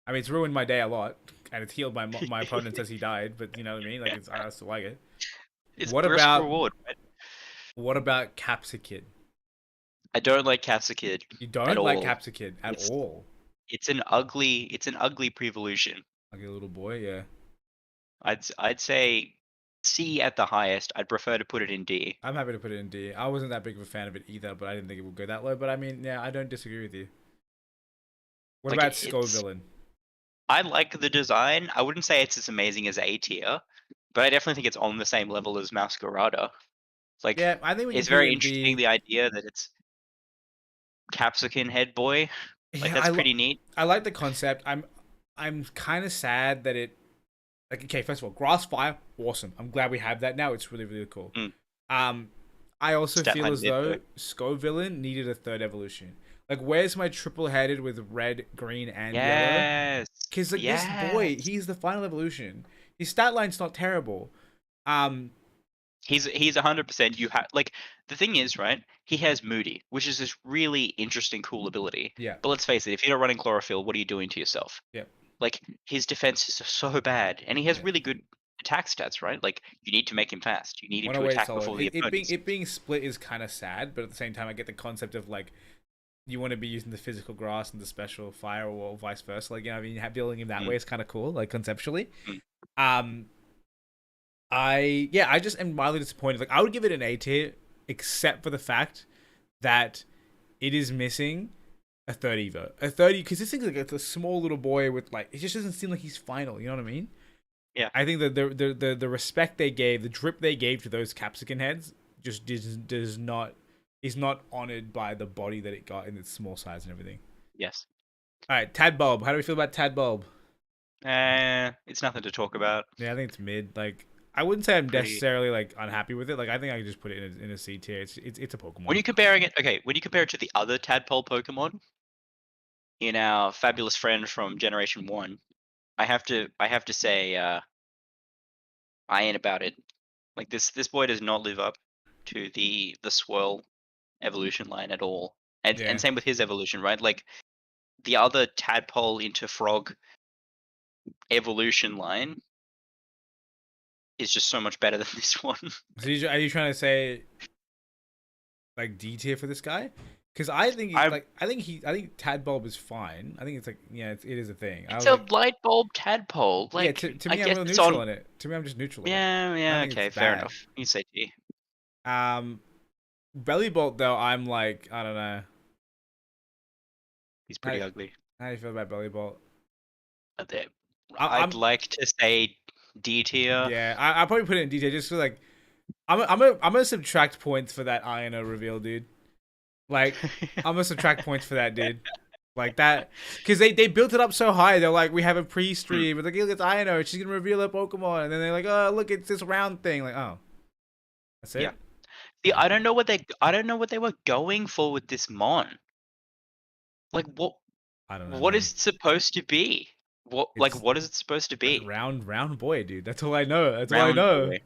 I mean, it's ruined my day a lot, and it's healed my opponent as he died. But you know what I mean? Like, I still like it. It's What risk about reward, right? Capsicid? I don't like Capsicid You at don't like all. Capsicid at It's all? it's an ugly pre-evolution. Like a little boy, yeah. I'd say C at the highest. I'd prefer to put it in D. I'm happy to put it in D. I wasn't that big of a fan of it either, but I didn't think it would go that low. But I mean, yeah, I don't disagree with you. What Like about it's Scovillain? I like the design. I wouldn't say it's as amazing as A tier, but I definitely think it's on the same level as Masquerada. Like, Yeah, I think we can it's put it very in interesting B. the idea that it's Capsicum Head Boy. Like, Yeah, that's pretty neat. I like the concept. I'm kind of sad that it like okay, first of all, grass fire, awesome. I'm glad we have that now. It's really really cool. Mm. Um, I also feel Statline as mid though though. Scovillain needed a third evolution. Like, where's my triple headed with red, green, and yellow? Yes. Because like this boy, Yes. he's the final evolution. His stat line's not terrible. Um, He's 100%. You have like the thing is, right? He has Moody, which is this really interesting, cool ability. yeah, But let's face it, if you're not running chlorophyll, what are you doing to yourself? yeah, Like, his defense is so bad, and he has yeah. really good attack stats, right? Like, you need to make him fast. You need him to 108 is attack solid. before the opponents. It being split is kind of sad, but at the same time, I get the concept of like you want to be using the physical grass and the special fire, or vice versa. Like, you know, I mean, building him that Mm, way is kind of cool, like conceptually. mm. Um, I just am mildly disappointed. Like, I would give it an A tier, except for the fact that it is missing a 30 vote. A 30, because this thing's like a small little boy with like, it just doesn't seem like he's final. You know what I mean? Yeah. I think that the respect they gave, the drip they gave to those Capsicum heads, just does not is not honored by the body that it got in its small size and everything. Yes. All right, Tadbulb. How do we feel about Tadbulb? It's nothing to talk about. Yeah, I think it's mid. Like, I wouldn't say I'm Pretty. necessarily like unhappy with it. Like, I think I could just put it in a C tier. It's a When Pokemon. you're comparing it, okay, when you compare it to the other tadpole Pokemon in our fabulous friend from Generation One, I have to say, I ain't about it. Like, this boy does not live up to the Swirl evolution line at all. And Yeah. same with his evolution, right? Like, the other tadpole into frog evolution line is just so much better than this one. So are you trying to say like D tier for this guy? Because I think I I think Tadbulb is fine. I think it's like yeah, it is a thing. I It's was a like light bulb tadpole. yeah, Like, to I me I'm guess real it's neutral on. on it. To me I'm just neutral on it. Yeah, I don't yeah, think okay, it's fair bad. enough. You say T. Belly Bolt though I'm like I don't know. He's How, pretty ugly. how do you feel about Belly Bolt? But there- I'm I'd like to say D tier. yeah, I'll probably put it in DJ just for like I'm gonna subtract points for that Iono reveal, dude. Like I'm gonna subtract points for that, dude. Like that, because they built it up so high. They're like, we have a pre-stream. It's like, look, it's Ino. She's gonna reveal her Pokemon, and then they're like, oh, look, it's this round thing. Like, oh, that's Yeah. it. See, I don't know what they were going for with this Mon. Like I don't know, what man. is it supposed to be? It's What is it supposed to be? round boy, dude. That's all I know. That's all I Round know. boy.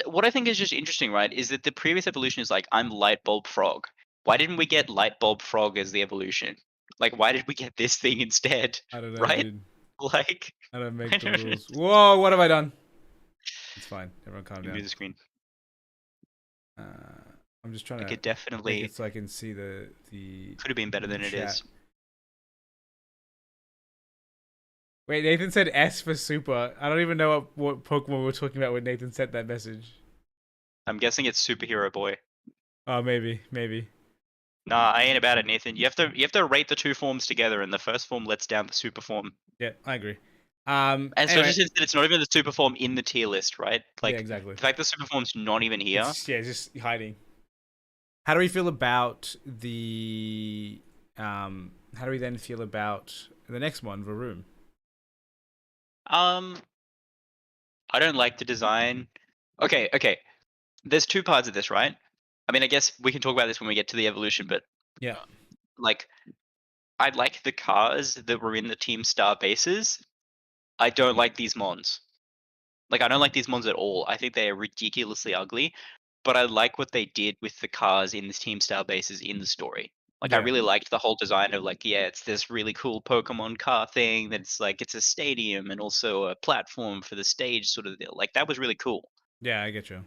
What I think is just interesting, right, is that the previous evolution is like I'm light bulb frog. Why didn't we get light bulb frog as the evolution? Like why did we get this thing instead? I don't know, Right? dude. Like I don't I make the don't know. rules. Whoa, what have I done? It's fine. Everyone, calm Give me down. the screen. Uh, I'm just trying Like to it make definitely it so I can see the could have been better than it chat. is. Wait, Nathan said S for super. I don't even know what Pokemon we were talking about when Nathan sent that message. I'm guessing it's superhero boy. Oh, maybe. Nah, I ain't about it, Nathan. You have to rate the two forms together, and the first form lets down the super form. Yeah, I agree. And Anyway, especially since it's not even the super form in the tier list, right? yeah, Like exactly. the fact the super form's not even here. It's just hiding. How do we feel about the how do we then feel about the next one, Varoom? I don't like the design. Okay. There's two parts of this, right? I mean, I guess we can talk about this when we get to the evolution, but Yeah. like, I like the cars that were in the Team Star bases. I don't like these mons. Like, I don't like these mons at all. I think they are ridiculously ugly, but I like what they did with the cars in the Team Star bases in the story. Like, I Yeah. really liked the whole design of like, yeah, it's this really cool Pokemon car thing that's like it's a stadium and also a platform for the stage sort of deal. Like, that was really cool. Yeah, I get you.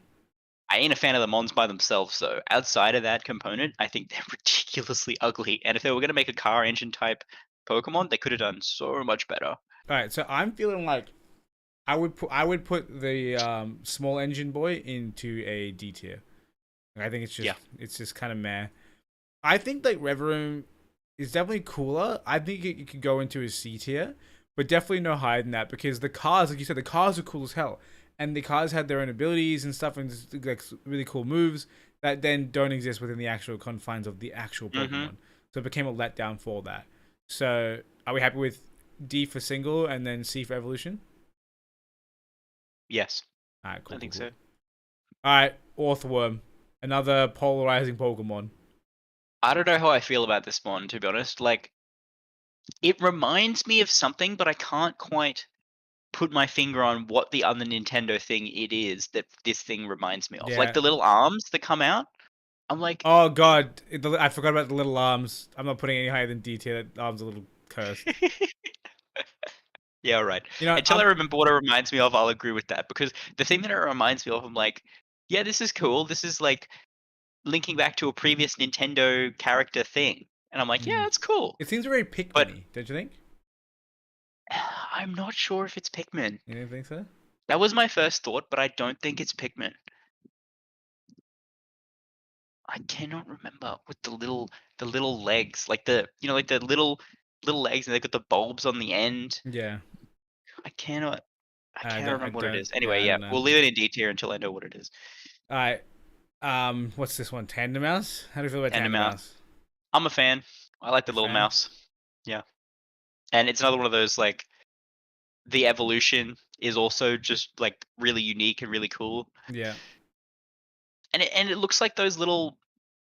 I ain't a fan of the mons by themselves, though. Outside of that component, I think they're ridiculously ugly. And if they were going to make a car engine type Pokemon, they could have done so much better. All right, so I'm feeling like I would put the small engine boy into a D tier. I think it's just kind of meh. I think like Reverum is definitely cooler. I think it could go into a C tier, but definitely no higher than that because the cars, like you said, the cars are cool as hell, and the cars had their own abilities and stuff and just, like really cool moves that then don't exist within the actual confines of the actual Pokemon. So it became a letdown for that. So are we happy with D for single and then C for evolution? Yes, All right, cool. I think cool. so. All right, Orthworm, another polarizing Pokemon. I don't know how I feel about this one, to be honest. Like, it reminds me of something, but I can't quite put my finger on what the other Nintendo thing it is that this thing reminds me of. Like Yeah. the little arms that come out. I'm like, Oh god, I forgot about the little arms. I'm not putting any higher than D tier. That arm's a little cursed. yeah, right. You know, Until I remember what it reminds me of, I'll agree with that. Because the thing that it reminds me of, I'm like, yeah, this is cool. This is like linking back to a previous Nintendo character thing. And I'm like, yeah, that's cool. it seems very But Pikmin-y, don't you think? I'm not sure if it's Pikmin. You don't think so? That was my first thought, but I don't think it's Pikmin. I cannot remember with the little legs, like like the little legs, and they've got the bulbs on the end. Yeah. I cannot I remember what it don't. is. Yeah, Anyway, I yeah, don't know. we'll leave it in D tier until I know what it is. All right. What's this one? Tandem Mouse? How do you feel about Tandem Tandem Mouse. Mouse? I'm a fan. I like the You're a little fan? mouse. Yeah, and it's another one of those like the evolution is also just like really unique and really cool. Yeah. And it looks like those little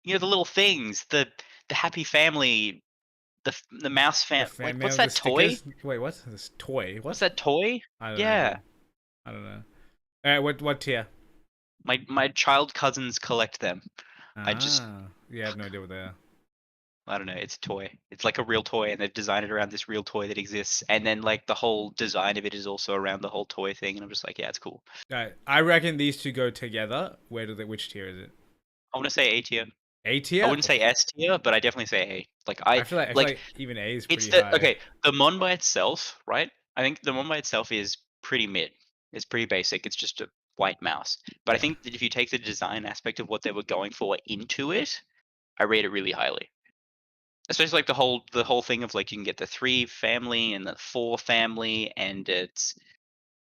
the little things, the happy family, the mouse The fan. fan mail, What's the that toy? stickers. Wait, what? This toy? What's What? that toy? I don't know, Yeah. dude. I don't know. All right, what tier? My child cousins collect them. I just Yeah, I have no idea what they are. I don't know, it's a toy. It's like a real toy and they've designed it around this real toy that exists. And then like the whole design of it is also around the whole toy thing and I'm just like, yeah, it's cool. All right, I reckon these two go together. Which tier is it? I want to say A tier. A I tier? wouldn't say S tier, but I definitely say A. Like I I feel like like even A is it's pretty the high. okay, the Mon by itself, right? I think the Mon by itself is pretty mid. It's pretty basic. It's just a white mouse. But I Yeah. think that if you take the design aspect of what they were going for into it, I rate it really highly. Especially like the whole thing of like you can get the 3 family and the 4 family and it's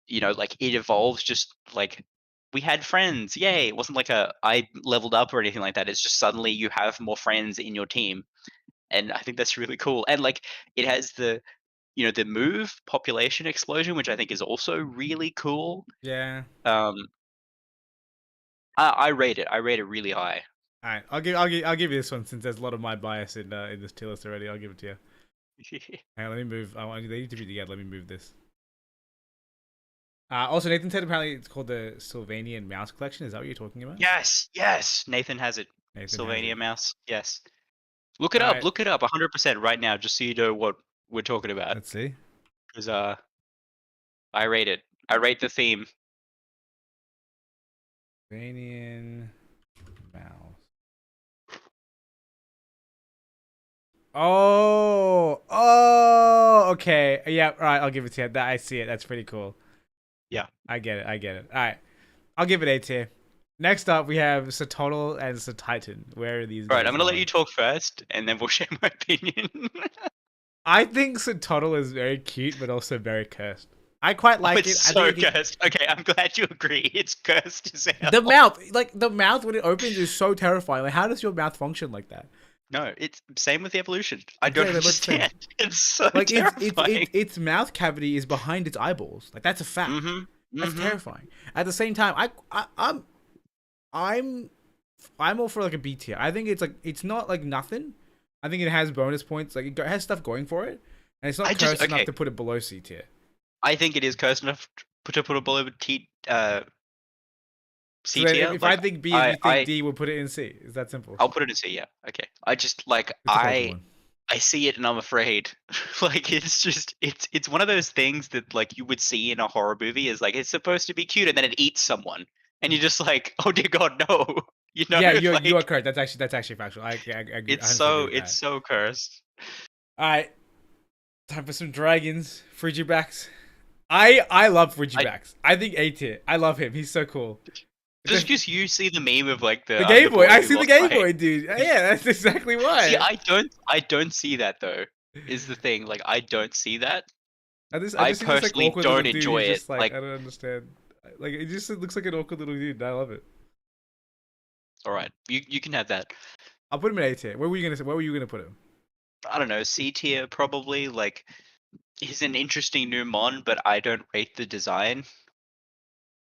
like it evolves just like we had friends. Yay. It wasn't like I leveled up or anything like that. It's just suddenly you have more friends in your team and I think that's really cool. And like it has the the move population explosion, which I think is also really cool. Yeah. Um, I rate it. I rate it really high. All right. I'll give you this one since there's a lot of my bias in this tier list already. I'll give it to you. Hang on, let me move. They need to be together. Let me move this. Also, Nathan said apparently it's called the Sylvanian Mouse Collection. Is that what you're talking about? Yes, yes. Nathan has it. Nathan has Sylvania it. Mouse. Yes. Look it All up. right. Look it up 100% right now, just so you know what we're talking about. Let's see. Because I rate it. I rate the theme. Sylvanian Mouse. Oh, okay. Yeah, all right. I'll give it to you. That I see it. That's pretty cool. Yeah, I get it. All right, I'll give it A tier. Next up, we have Satotl and Titan. Where are these? All right, guys I'm gonna let going? you talk first, and then we'll share my opinion. I think Satotl is very cute, but also very cursed. I quite like it. It's I so think cursed. Okay, I'm glad you agree. It's cursed as hell. the mouth, like the mouth when it opens, is so terrifying. Like, how does your mouth function like that? No, it's same with the evolution. I don't Exactly, that's the thing. understand. It's so Like terrifying. its mouth cavity is behind its eyeballs. Like that's a fact. That's terrifying. At the same time, I'm all for like a B tier. I think it's like it's not like nothing. I think it has bonus points. Like it has stuff going for it, and it's not cursed enough to put it below C tier. I think it is cursed enough to put it below C So tier. if Like, I think B and you think D, we'll put it in C. Is that simple? I'll put it in C. Yeah. Okay. I just like It's a Pokemon. I see it and I'm afraid. Like it's just it's one of those things that like you would see in a horror movie is like it's supposed to be cute and then it eats someone and you're just like, oh dear God, no. You know? Yeah, like, you are correct. That's actually factual. I agree. it's so cursed. All right, time for some dragons. Frigibacks. I love Frigibacks. I think A tier. I love him. He's so cool. Just because you see the meme of like the Game Boy. I who see the lost Game my Boy, head. dude. Yeah, that's exactly why. See, I don't see that though. Is the thing like I don't see that. I just I see this, like, personally awkward don't little dude enjoy who's it. just, like I don't understand. Like it just looks like an awkward little dude. And I love it. All right, you can have that. I'll put him in A tier. Where were you gonna say? Where were you gonna put him? I don't know, C tier probably. Like he's an interesting new mon, but I don't rate the design.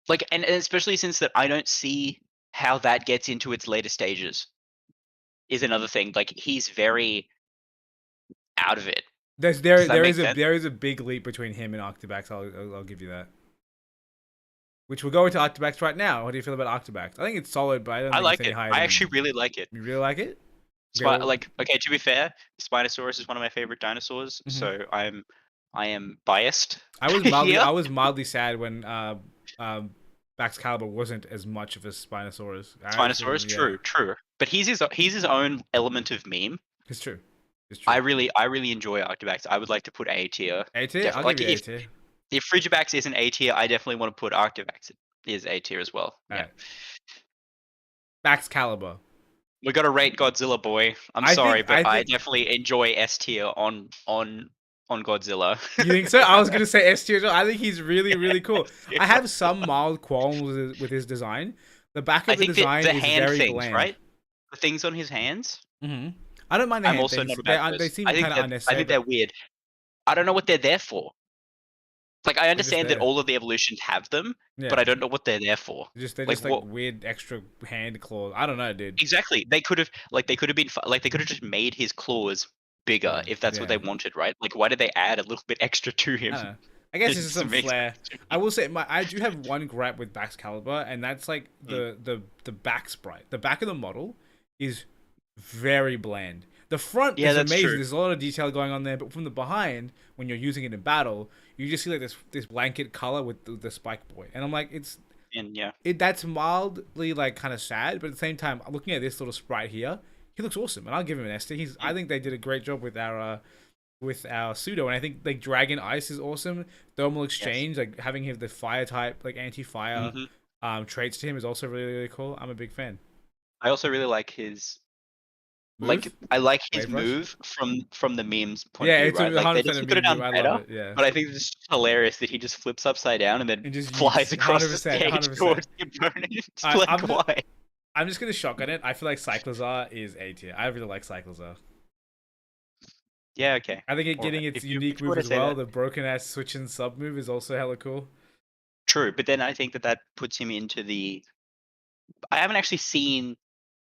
Like and especially since that I don't see how that gets into its later stages. Is another thing. Like he's very out of it. Does that make sense? There is a big leap between him and Octobax. I'll give you that. Which we'll go into Octobax right now. What do you feel about Octobax? I think it's solid, but I don't think like it's any it. higher. I actually really like it. You really like it? Like okay, to be fair, Spinosaurus is one of my favorite dinosaurs, so I am biased. I was mildly sad when Baxcalibur wasn't as much of a Spinosaurus. Spinosaurus, true. But he's his own element of meme. It's true. I really enjoy Arctibax. I would like to put A tier. A tier? I'll give you A tier. If Frigibax isn't A tier, I definitely want to put Arctibax is A tier as well. Yeah. Baxcalibur. We gotta rate Godzilla, boy. I'm sorry, but I definitely enjoy S tier on Godzilla. You think so? I was gonna say S tier. I think he's really cool. I have some mild qualms with his design. The back of the design is very bland. Right? The things on his hands. I don't mind the hand also things. Not about they seem kind of unnecessary. I think they're weird. I don't know what they're there for. Like I understand that all of the evolutions have them, but I don't know what they're there for. They're just like weird extra hand claws. I don't know, dude. Exactly. They could have just made his claws bigger if that's what they wanted, right? Like why did they add a little bit extra to him? I guess it's some flair. I will say I do have one gripe with Baxcalibur, and that's like the back sprite. The back of the model is very bland. The front is amazing. True. There's a lot of detail going on there, but from the behind, when you're using it in battle, you just see like this blanket color with the Spike Boy, and I'm like, that's mildly like kind of sad, but at the same time, looking at this little sprite here, he looks awesome, and I'll give him an S tier. I think they did a great job with our pseudo, and I think like Dragon Ice is awesome. Thermal Exchange, like having him the fire type, like anti-fire traits to him is also really cool. I'm a big fan. I also really like his. Move? I like his move from the memes point of view, it's right? Like they just put it down better, but I think it's just hilarious that he just flips upside down and then just flies across the stage 100%. towards the opponent. Why? I'm just gonna shotgun it. I feel like Cyclozar is A tier. I really like Cyclozar. Yeah, okay. I think it All getting right. its If unique you were move to as say well, that, the broken ass switch and sub move is also hella cool. true. But then I think that that puts him into the. I haven't actually seen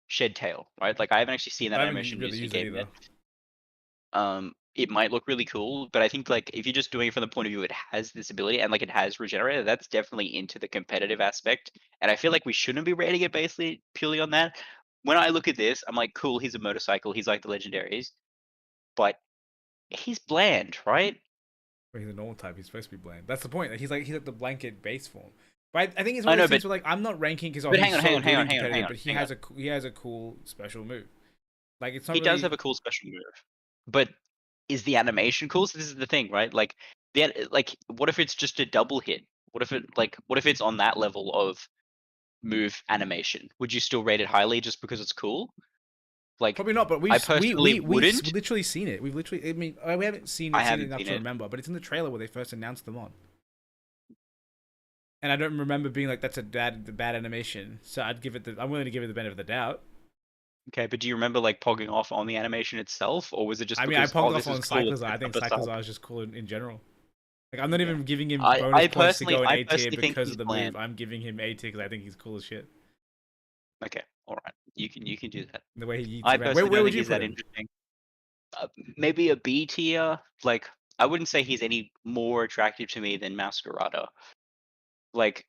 Shed Tail, right? Like I haven't actually seen that I haven't animation really used in used it game yet. either. It might look really cool, but I think like if you're just doing it from the point of view it has this ability and like it has regenerated, that's definitely into the competitive aspect. And I feel like we shouldn't be rating it basically purely on that. When I look at this, I'm like, cool, he's a motorcycle, he's like the legendaries, but he's bland, right? But he's a normal type. He's supposed to be bland. That's the point. He's like the blanket base form. But I think it's one I of know, those things where like I'm not ranking because but he's hang on, hang so on, hang good on, in hang on, hang competitive, on, but hang on. he has a cool special move. Like it's not He does really. have a cool special move, but is the animation cool? So this is the thing, right? Like like what if it's just a double hit? What if it's on that level of move animation? Would you still rate it highly just because it's cool? Like, Probably not, but I personally we've wouldn't. literally seen it. We've literally, I mean, we haven't I seen it haven't enough seen to it. remember, but it's in the trailer where they first announced them on. And I don't remember being like, that's a bad animation. So I'm willing to give it the benefit of the doubt. Okay, but do you remember like pogging off on the animation itself, or was it just I mean, I because oh pogged off this is on cool? Cyclizar. I think It's up? Cyclizar is just cool in general. Like, I'm not Okay. even giving him bonus I points to personally go in I A tier personally think because he's of the move. bland. I'm giving him A tier because I think he's cool as shit. Okay, all right, you can do that. The way he eats I around. personally Where don't would think you he's put that him? interesting. Maybe a B tier. Like I wouldn't say he's any more attractive to me than Masquerada. Like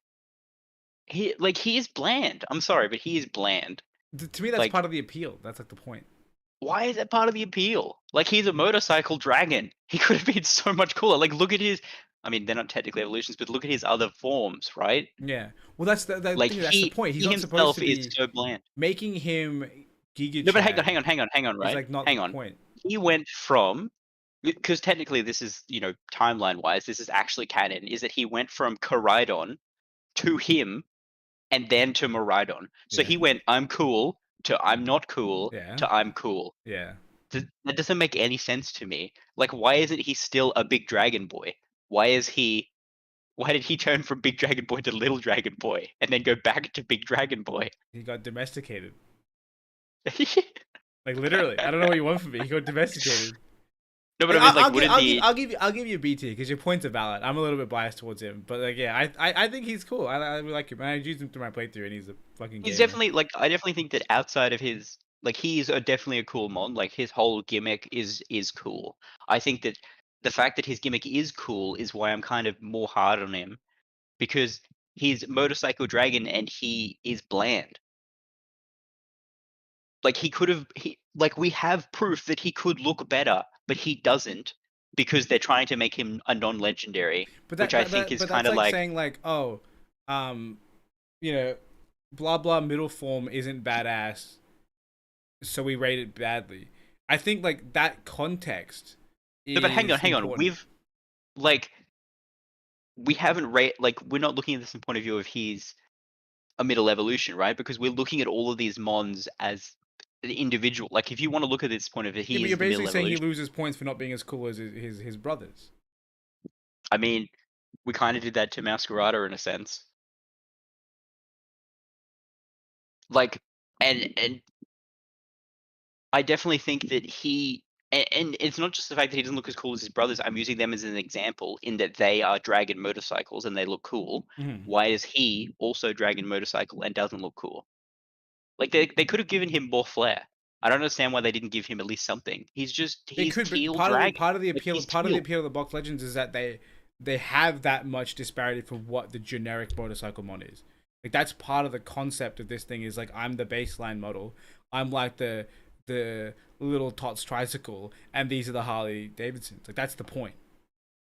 he is bland. I'm sorry, but he is bland. To me, that's Like part of the appeal. That's like the point. why is that part of the appeal? Like he's a motorcycle dragon. He could have been so much cooler. Like look at his. I mean, they're not technically evolutions, but look at his other forms, right? Yeah. Well, that's the Like thing. That's the point. He's he not supposed himself to is be so bland. making him Giga No, but hang on, Chad hang on, hang on, hang on, is right? like not the Hang on. point. He went from because technically this is timeline wise, this is actually canon. Is that he went from Koraidon to him and then to Miraidon. So Yeah. he went I'm cool to I'm not cool Yeah. to I'm cool. Yeah. That doesn't make any sense to me. Like, why isn't he still a big dragon boy? Why is he? Why did he turn from big dragon boy to little dragon boy and then go back to big dragon boy? He got domesticated. No, Like literally. I don't know what you want from me. He got domesticated. but Like, I mean, like, wouldn't the I'll give you a BT because your points are valid. I'm a little bit biased towards him, but like, yeah, I think he's cool. I really like him. I used him through my playthrough, and he's a fucking he's gamer. definitely like I definitely think that outside of his like he's definitely a cool mod. Like his whole gimmick is cool. I think that the fact that his gimmick is cool is why I'm kind of more hard on him because he's motorcycle dragon and he is bland. Like he could have he like we have proof that he could look better, but he doesn't because they're trying to make him a non-legendary, But which I think is but kind that's of like like saying like, oh, um, you know, blah blah middle form isn't badass, so we rate it badly. I think like that context no, but is hang on. important. Like we haven't rate like we're not looking at this from the point of view of he's a middle evolution, right? Because we're looking at all of these mons as an individual. Like if you want to look at this point of view, Yeah, he but you're is the basically middle saying he evolution. loses points for not being as cool as his brothers. I mean, we kind of did that to Masquerada in a sense. Like and I definitely think that and it's not just the fact that he doesn't look as cool as his brothers. I'm using them as an example in that they are dragon motorcycles and they look cool. Mm-hmm. Why is he also dragon motorcycle and doesn't look cool? Like they could have given him more flair. I don't understand why they didn't give him at least something. They He's could, but teal dragon. part of the Like appeal he's teal. of the box legends is that they have that much disparity for what the generic motorcycle mod is. Like that's part of the concept of this thing is like I'm the baseline model. I'm like the little Tots tricycle, and these are the Harley Davidsons. Like that's the point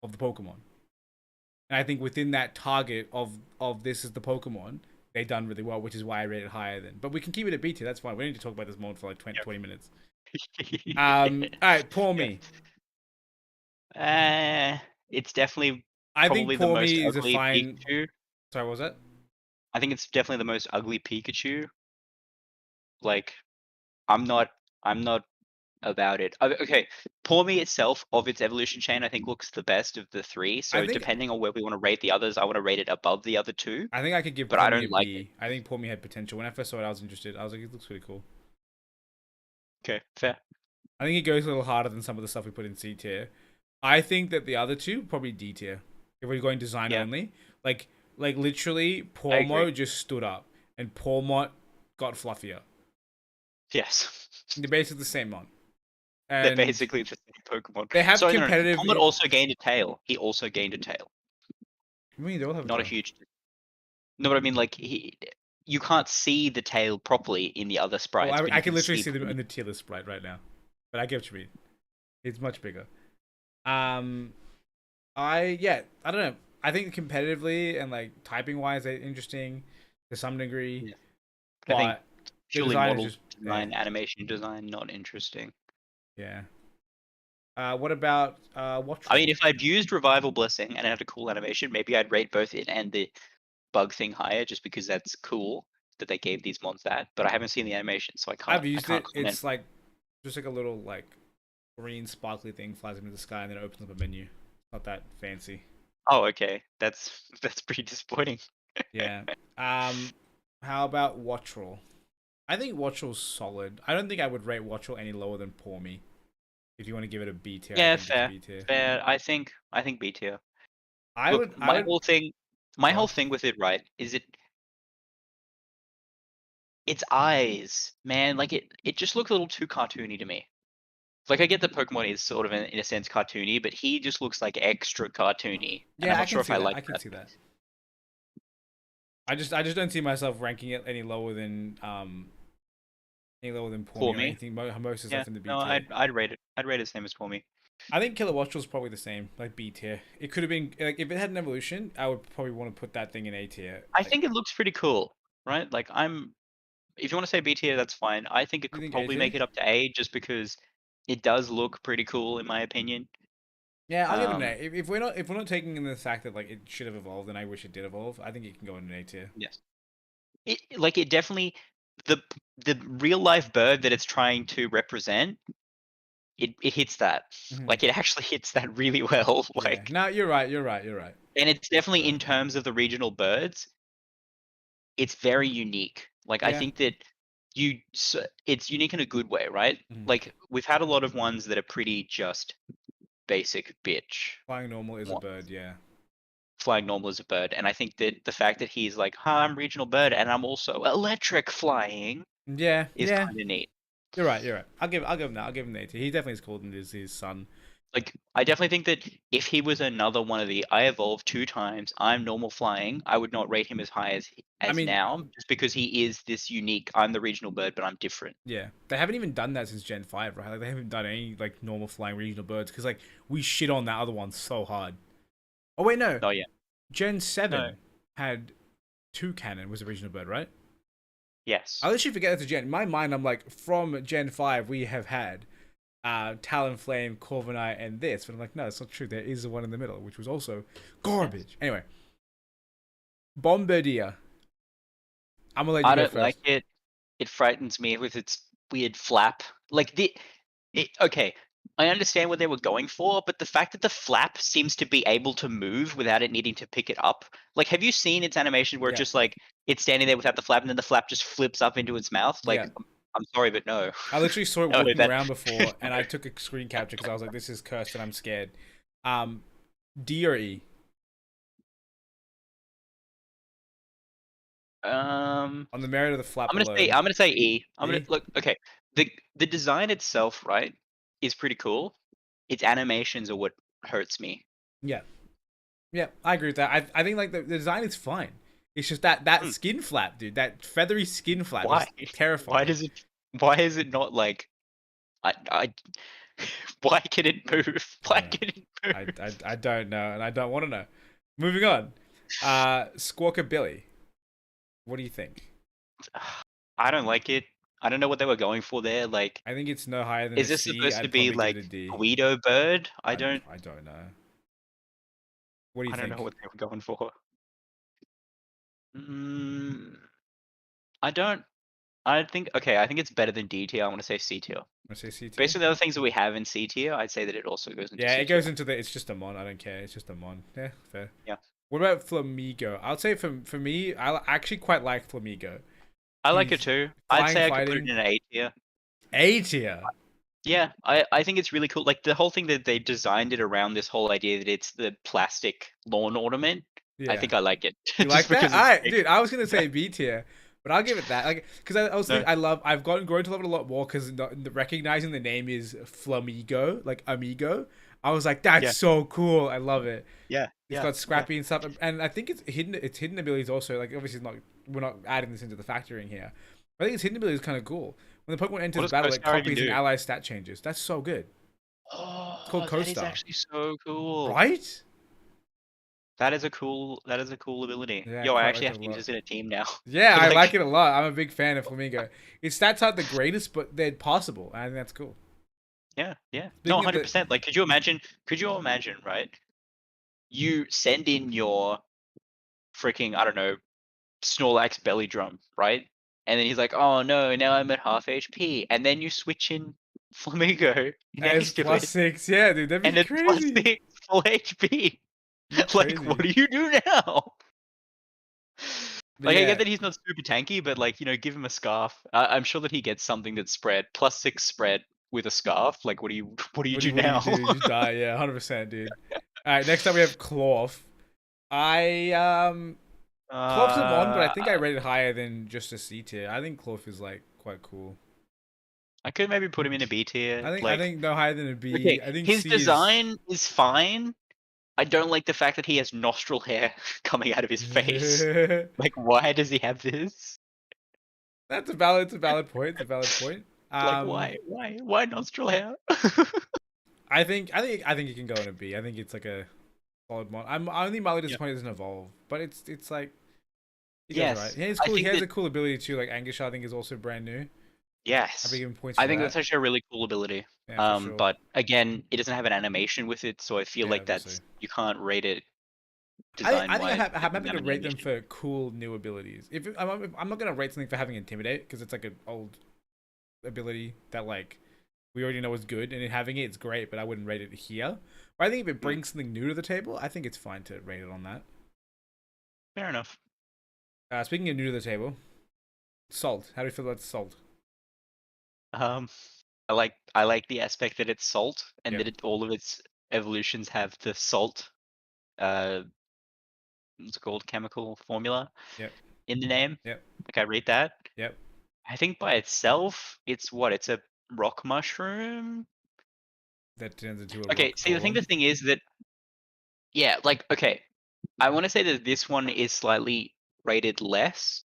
of the Pokemon. And I think within that target of this is the Pokemon, they done really well, which is why I rate it higher than. But we can keep it at B tier. That's fine. We don't need to talk about this mod for like 20 minutes. All right, Poor Yeah. Me. It's definitely I think probably the Poor most Me is a ugly fine. Pikachu. Sorry, what was that? I think it's definitely the most ugly Pikachu. Like I'm not I'm not about it. Okay, Pour Me itself of its evolution chain I think looks the best of the three. I So think depending on where we want to rate the others, I want to rate it above the other two. I think I could give But Poor I Me a don't like it. B. I think Poor Me had potential. When I first saw it, I was interested. I was like, it looks pretty cool. Okay, fair. I think it goes a little harder than some of the stuff we put in C tier. I think that the other two probably D tier. If we're going design Yeah, only, like literally, I agree. Pormo just stood up, and Pormot got fluffier. Yes. They're basically the same mon, They're and basically the same Pokemon. they have Sorry, no, no. competitive. Comet also gained a tail. He also gained a tail. I mean, they all have a Not a tail. huge. No, but I mean, like you can't see the tail properly in the other Well, sprites, but I you can can literally see. see them in the tier list sprite right now, but I get what you mean. It's much bigger. Um, I don't know. I think competitively and like typing wise, they're interesting to some degree, Yeah. I think but the purely design is model just design, animation design, not interesting. yeah. What about watch I mean, roll? if I'd used Revival Blessing and it had a cool animation, maybe I'd rate both it and the bug thing higher, just because that's cool that they gave these mods that. But I haven't seen the animation, so I've I used can't it. comment. It's like just like a little like green sparkly thing flies into the sky and then it opens up a menu. Not that fancy. Oh, okay, that's that's pretty disappointing. Yeah. How about watch roll? I think watch roll's solid. I don't think I would rate watch roll any lower than Pour Me. If you want to give it a B tier, I Yeah, think it's a fair, B tier. fair. I think B tier. I Look, would I would my go whole on. thing with it, right, is its eyes, man. Like it just looks a little too cartoony to me. Like I get that Pokemon is sort of in a sense cartoony, but he just looks like extra cartoony, and I'm Yeah, I not can sure if see I that. like I can that. see that. I just don't see myself ranking it any lower than Pour For Me or me, anything. Most is yeah, left in the B no, tier. I'd rate it. I'd rate it the same as for me. I think Killer Watch was probably the same, like B tier. It could have been like if it had an evolution, I would probably want to put that thing in A tier. I Like, think it looks pretty cool, right? Like if you want to say B tier, that's fine. I think it you could think A probably tier? make it up to A, just because it does look pretty cool in my opinion. Yeah, I'll give it an A. Um, If we're not taking in the fact that like it should have evolved, and I wish it did evolve, I think it can go in an A tier. yes, it definitely the the real life bird that it's trying to represent. It hits that. Hmm. Like it actually hits that really well. Yeah. Like, No, you're right. You're right. You're right. and it's definitely Right. in terms of the regional birds, it's very unique. Like I Yeah. think that it's unique in a good way, right? Mhm. Like we've had a lot of ones that are pretty just basic bitch. Flying normal is a What bird. Yeah. flying normal as a bird, and I think that the fact that he's like, "Huh, I'm regional bird, and I'm also electric flying," Yeah. is Yeah. kind of neat. You're right. You're right. I'll give him that. I'll give him an A tier. He definitely is cooler than his son. Like I definitely think that if he was another one of the I evolved 2 times, I'm normal flying, I would not rate him as high I as mean, now, just because he is this unique. I'm the regional bird, but I'm different. yeah, they haven't even done that since Gen 5, right? Like they haven't done any like normal flying regional birds because like we shit on that other one so hard. Oh wait, no, Oh yeah, Gen no, 7 had two cannon was a regional bird, right? yes, I literally forget that's a Gen. In my mind, I'm like from Gen 5 we have had Talonflame, Corviknight, and this, but I'm like no, it's not true. There is the one in the middle, which was also yes. garbage. Anyway, Bombardier. I'm gonna let you I go don't like first. it. It frightens me with its weird flap. Like okay, I understand what they were going for, but the fact that the flap seems to be able to move without it needing to pick it up. Like, have you seen its animation where it's Yeah, just like it's standing there without the flap, and then the flap just flips up into its mouth? Like, yeah. I'm sorry, but no, I literally saw it no, walking that around before, and I took a screen capture because I was like, "This is cursed, and I'm scared." Um, D or E on the merit of the flap alone. I'm gonna say E. I'm gonna E. look. Okay, the design itself, right, is pretty cool. Its animations are what hurts me. Yeah, yeah, I agree with that. I think like the design is fine. It's just that Hmm, skin flap, dude. That feathery skin flap why? is Why terrifying. does it? Why is it not like I why can it move? I Why don't know. can it move? I don't know, and I don't want to know. Moving on. Squawker Billy. What do you think? I don't like it. I don't know what they were going for there. Like, I think it's no higher than a is this C. supposed to I'd be probably give like it a D. Guido Bird? I don't know. What do you I don't know think? what they were going for. Mm, I don't. I think okay. I think it's better than D tier. I want to say C tier. I say C tier. Based on the other things that we have in C tier, I'd say that it also goes into Yeah, C it tier. goes into the. It's just a mon. I don't care. It's just a mon. Yeah, fair. Yeah, What about Flamigo? I would say for me, actually quite like Flamigo. I like it He's too. I'd flying, say I could put it fighting, in an A tier. A tier. Yeah, I think it's really cool. Like the whole thing that they designed it around this whole idea that it's the plastic lawn ornament. I Yeah. think I like it You just like that? because All it's right, fake. dude. I was gonna say B tier, but I'll give it that. Like, because I was No, thinking, I've gotten grown to love it a lot more because recognizing the name is Flamigo, like Amigo. I was like, that's yeah, so cool. I love it. yeah, It's yeah, got yeah. scrappy and stuff, and I think it's hidden. Its hidden abilities also like obviously it's not. We're not adding this into the factoring here. But I think its hidden ability is kind of cool. When the Pokemon What enters does battle, it co-star even copies an do? ally's stat changes. That's so good. It's called Oh, that is Co-Star, actually so cool. right? That is a cool ability. Yeah, I Yo, I quite actually like it have a to use lot. this in a team now. Yeah, I like Like, it a lot. I'm a big fan of Flamingo. Its stats aren't the greatest, but they're passable. I think that's cool. yeah, yeah. No, Speaking of the, 100%. Like, could you imagine, right? You send in your freaking, I don't know, Snorlax belly drum, right? And then he's like, "Oh no, now I'm at half HP." And then you switch in Flamingo it's next to plus it, 6. Yeah, dude, that'd be and it's plus crazy. 6 full HP. Be Like, what crazy. do you do now? But Like, I get yeah, that he's not super tanky, but like, give him a scarf. I'm sure that he gets something that's spread plus 6 spread with a scarf. Like, what do you what do you do what do you now? do? You just die. Yeah, 100%, dude. All right, next up we have Cloth. I Cloth's a mon, but I uh, think I rate it higher than just a C tier. I think Cloth is like quite cool. I could maybe put him in a B tier. I Like, think no higher than a okay, B. I think his C is. design is fine. I don't like the fact that he has nostril hair coming out of his face. Like, why does he have this? That's a valid. It's a valid point. It's a valid point. Like, why nostril hair? I think it can go in a B. I think it's like a solid mod. I'm only mildly Yeah. disappointed it doesn't evolve, but it's like he does alright. Yes, Yeah, it's I cool. He think has that. a cool ability too. Like Anguishar, I think is also brand new. I'll be Yes, giving points I for think that's that. actually a really cool ability. Yeah, for sure. But again, it doesn't have an animation with it, so I feel Yeah, like obviously. you can't rate it design I think wise I'm because of happy the to rate them animation. for cool new abilities. I'm not gonna rate something for having intimidate because it's like an old ability that like we already know is good, and in having it, it's great. But I wouldn't rate it here. But I think if it Hmm, brings something new to the table, I think it's fine to rate it on that. fair enough. Speaking of new to the table, Salt. How do you feel about Salt? Um, I like the aspect that it's salt and Yep. that all of its evolutions have the salt. Uh, what's it called? Chemical formula Yep. in the name. Yep. Like I read that. Yep. I think by itself, it's what? It's a rock mushroom. That turns into a Okay, rock see, the golem. thing is that yeah, like okay, I want to say that this one is slightly rated less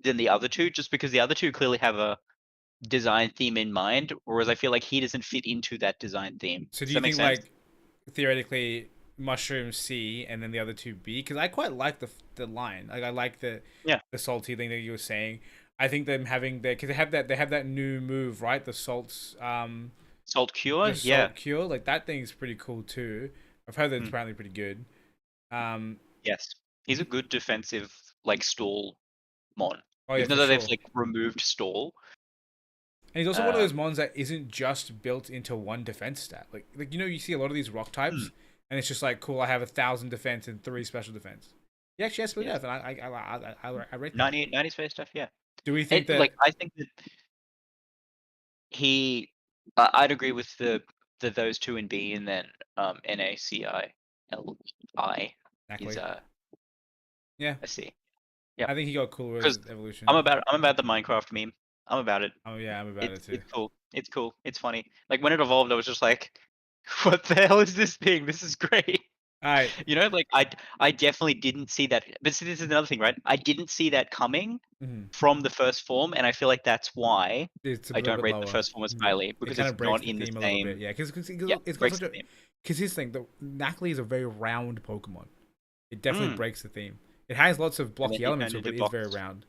than the other two, just because the other two clearly have a design theme in mind, whereas I feel like he doesn't fit into that design theme. So do Does you that make think sense? like theoretically mushroom C and then the other two B? Because I quite like the line. Like I like Yeah. the salty thing that you were saying. I think them having that because they have that new move right, Salt the cure? Yeah. salt cure, like that thing's pretty cool too. I've heard that it's Mm, apparently pretty good. Um, yes. He's a good defensive like stall mon. oh yeah, Even for though they've sure. like removed stall. And he's also one of those Um mons that isn't just built into one defense stat. Like you know, you see a lot of these rock hmm, types, and it's just like, cool, I have 1,000 defense and 3 special defense. He actually has split yes. death, and I rate that. 90 space stuff, yeah. Do we think It like that? I think that he I'd agree with the those two in B and then NACILI is Exactly. Yeah, a C. Yep. I think he got cooler as Because his evolution. I'm about the Minecraft meme. I'm about it. Oh yeah, I'm about it too. It's cool. It's cool. It's funny. Like when it evolved, I was just like, "What the hell is this thing? This is great." All right. Like I definitely didn't see that. But see, this is another thing, right? I didn't see that coming Mm-hmm. from the first form, and I feel like that's why It's a I little don't bit rate the lower. first form as Mhm. highly It because kind it's of breaks not the in the theme a little bit, same. yeah. Because Yeah, it's got breaks such the a theme. because his thing, the Nacli is a very round Pokemon. It definitely Mm. breaks the theme. It has lots of And then blocky he elements turned to it, but into it is very box. round.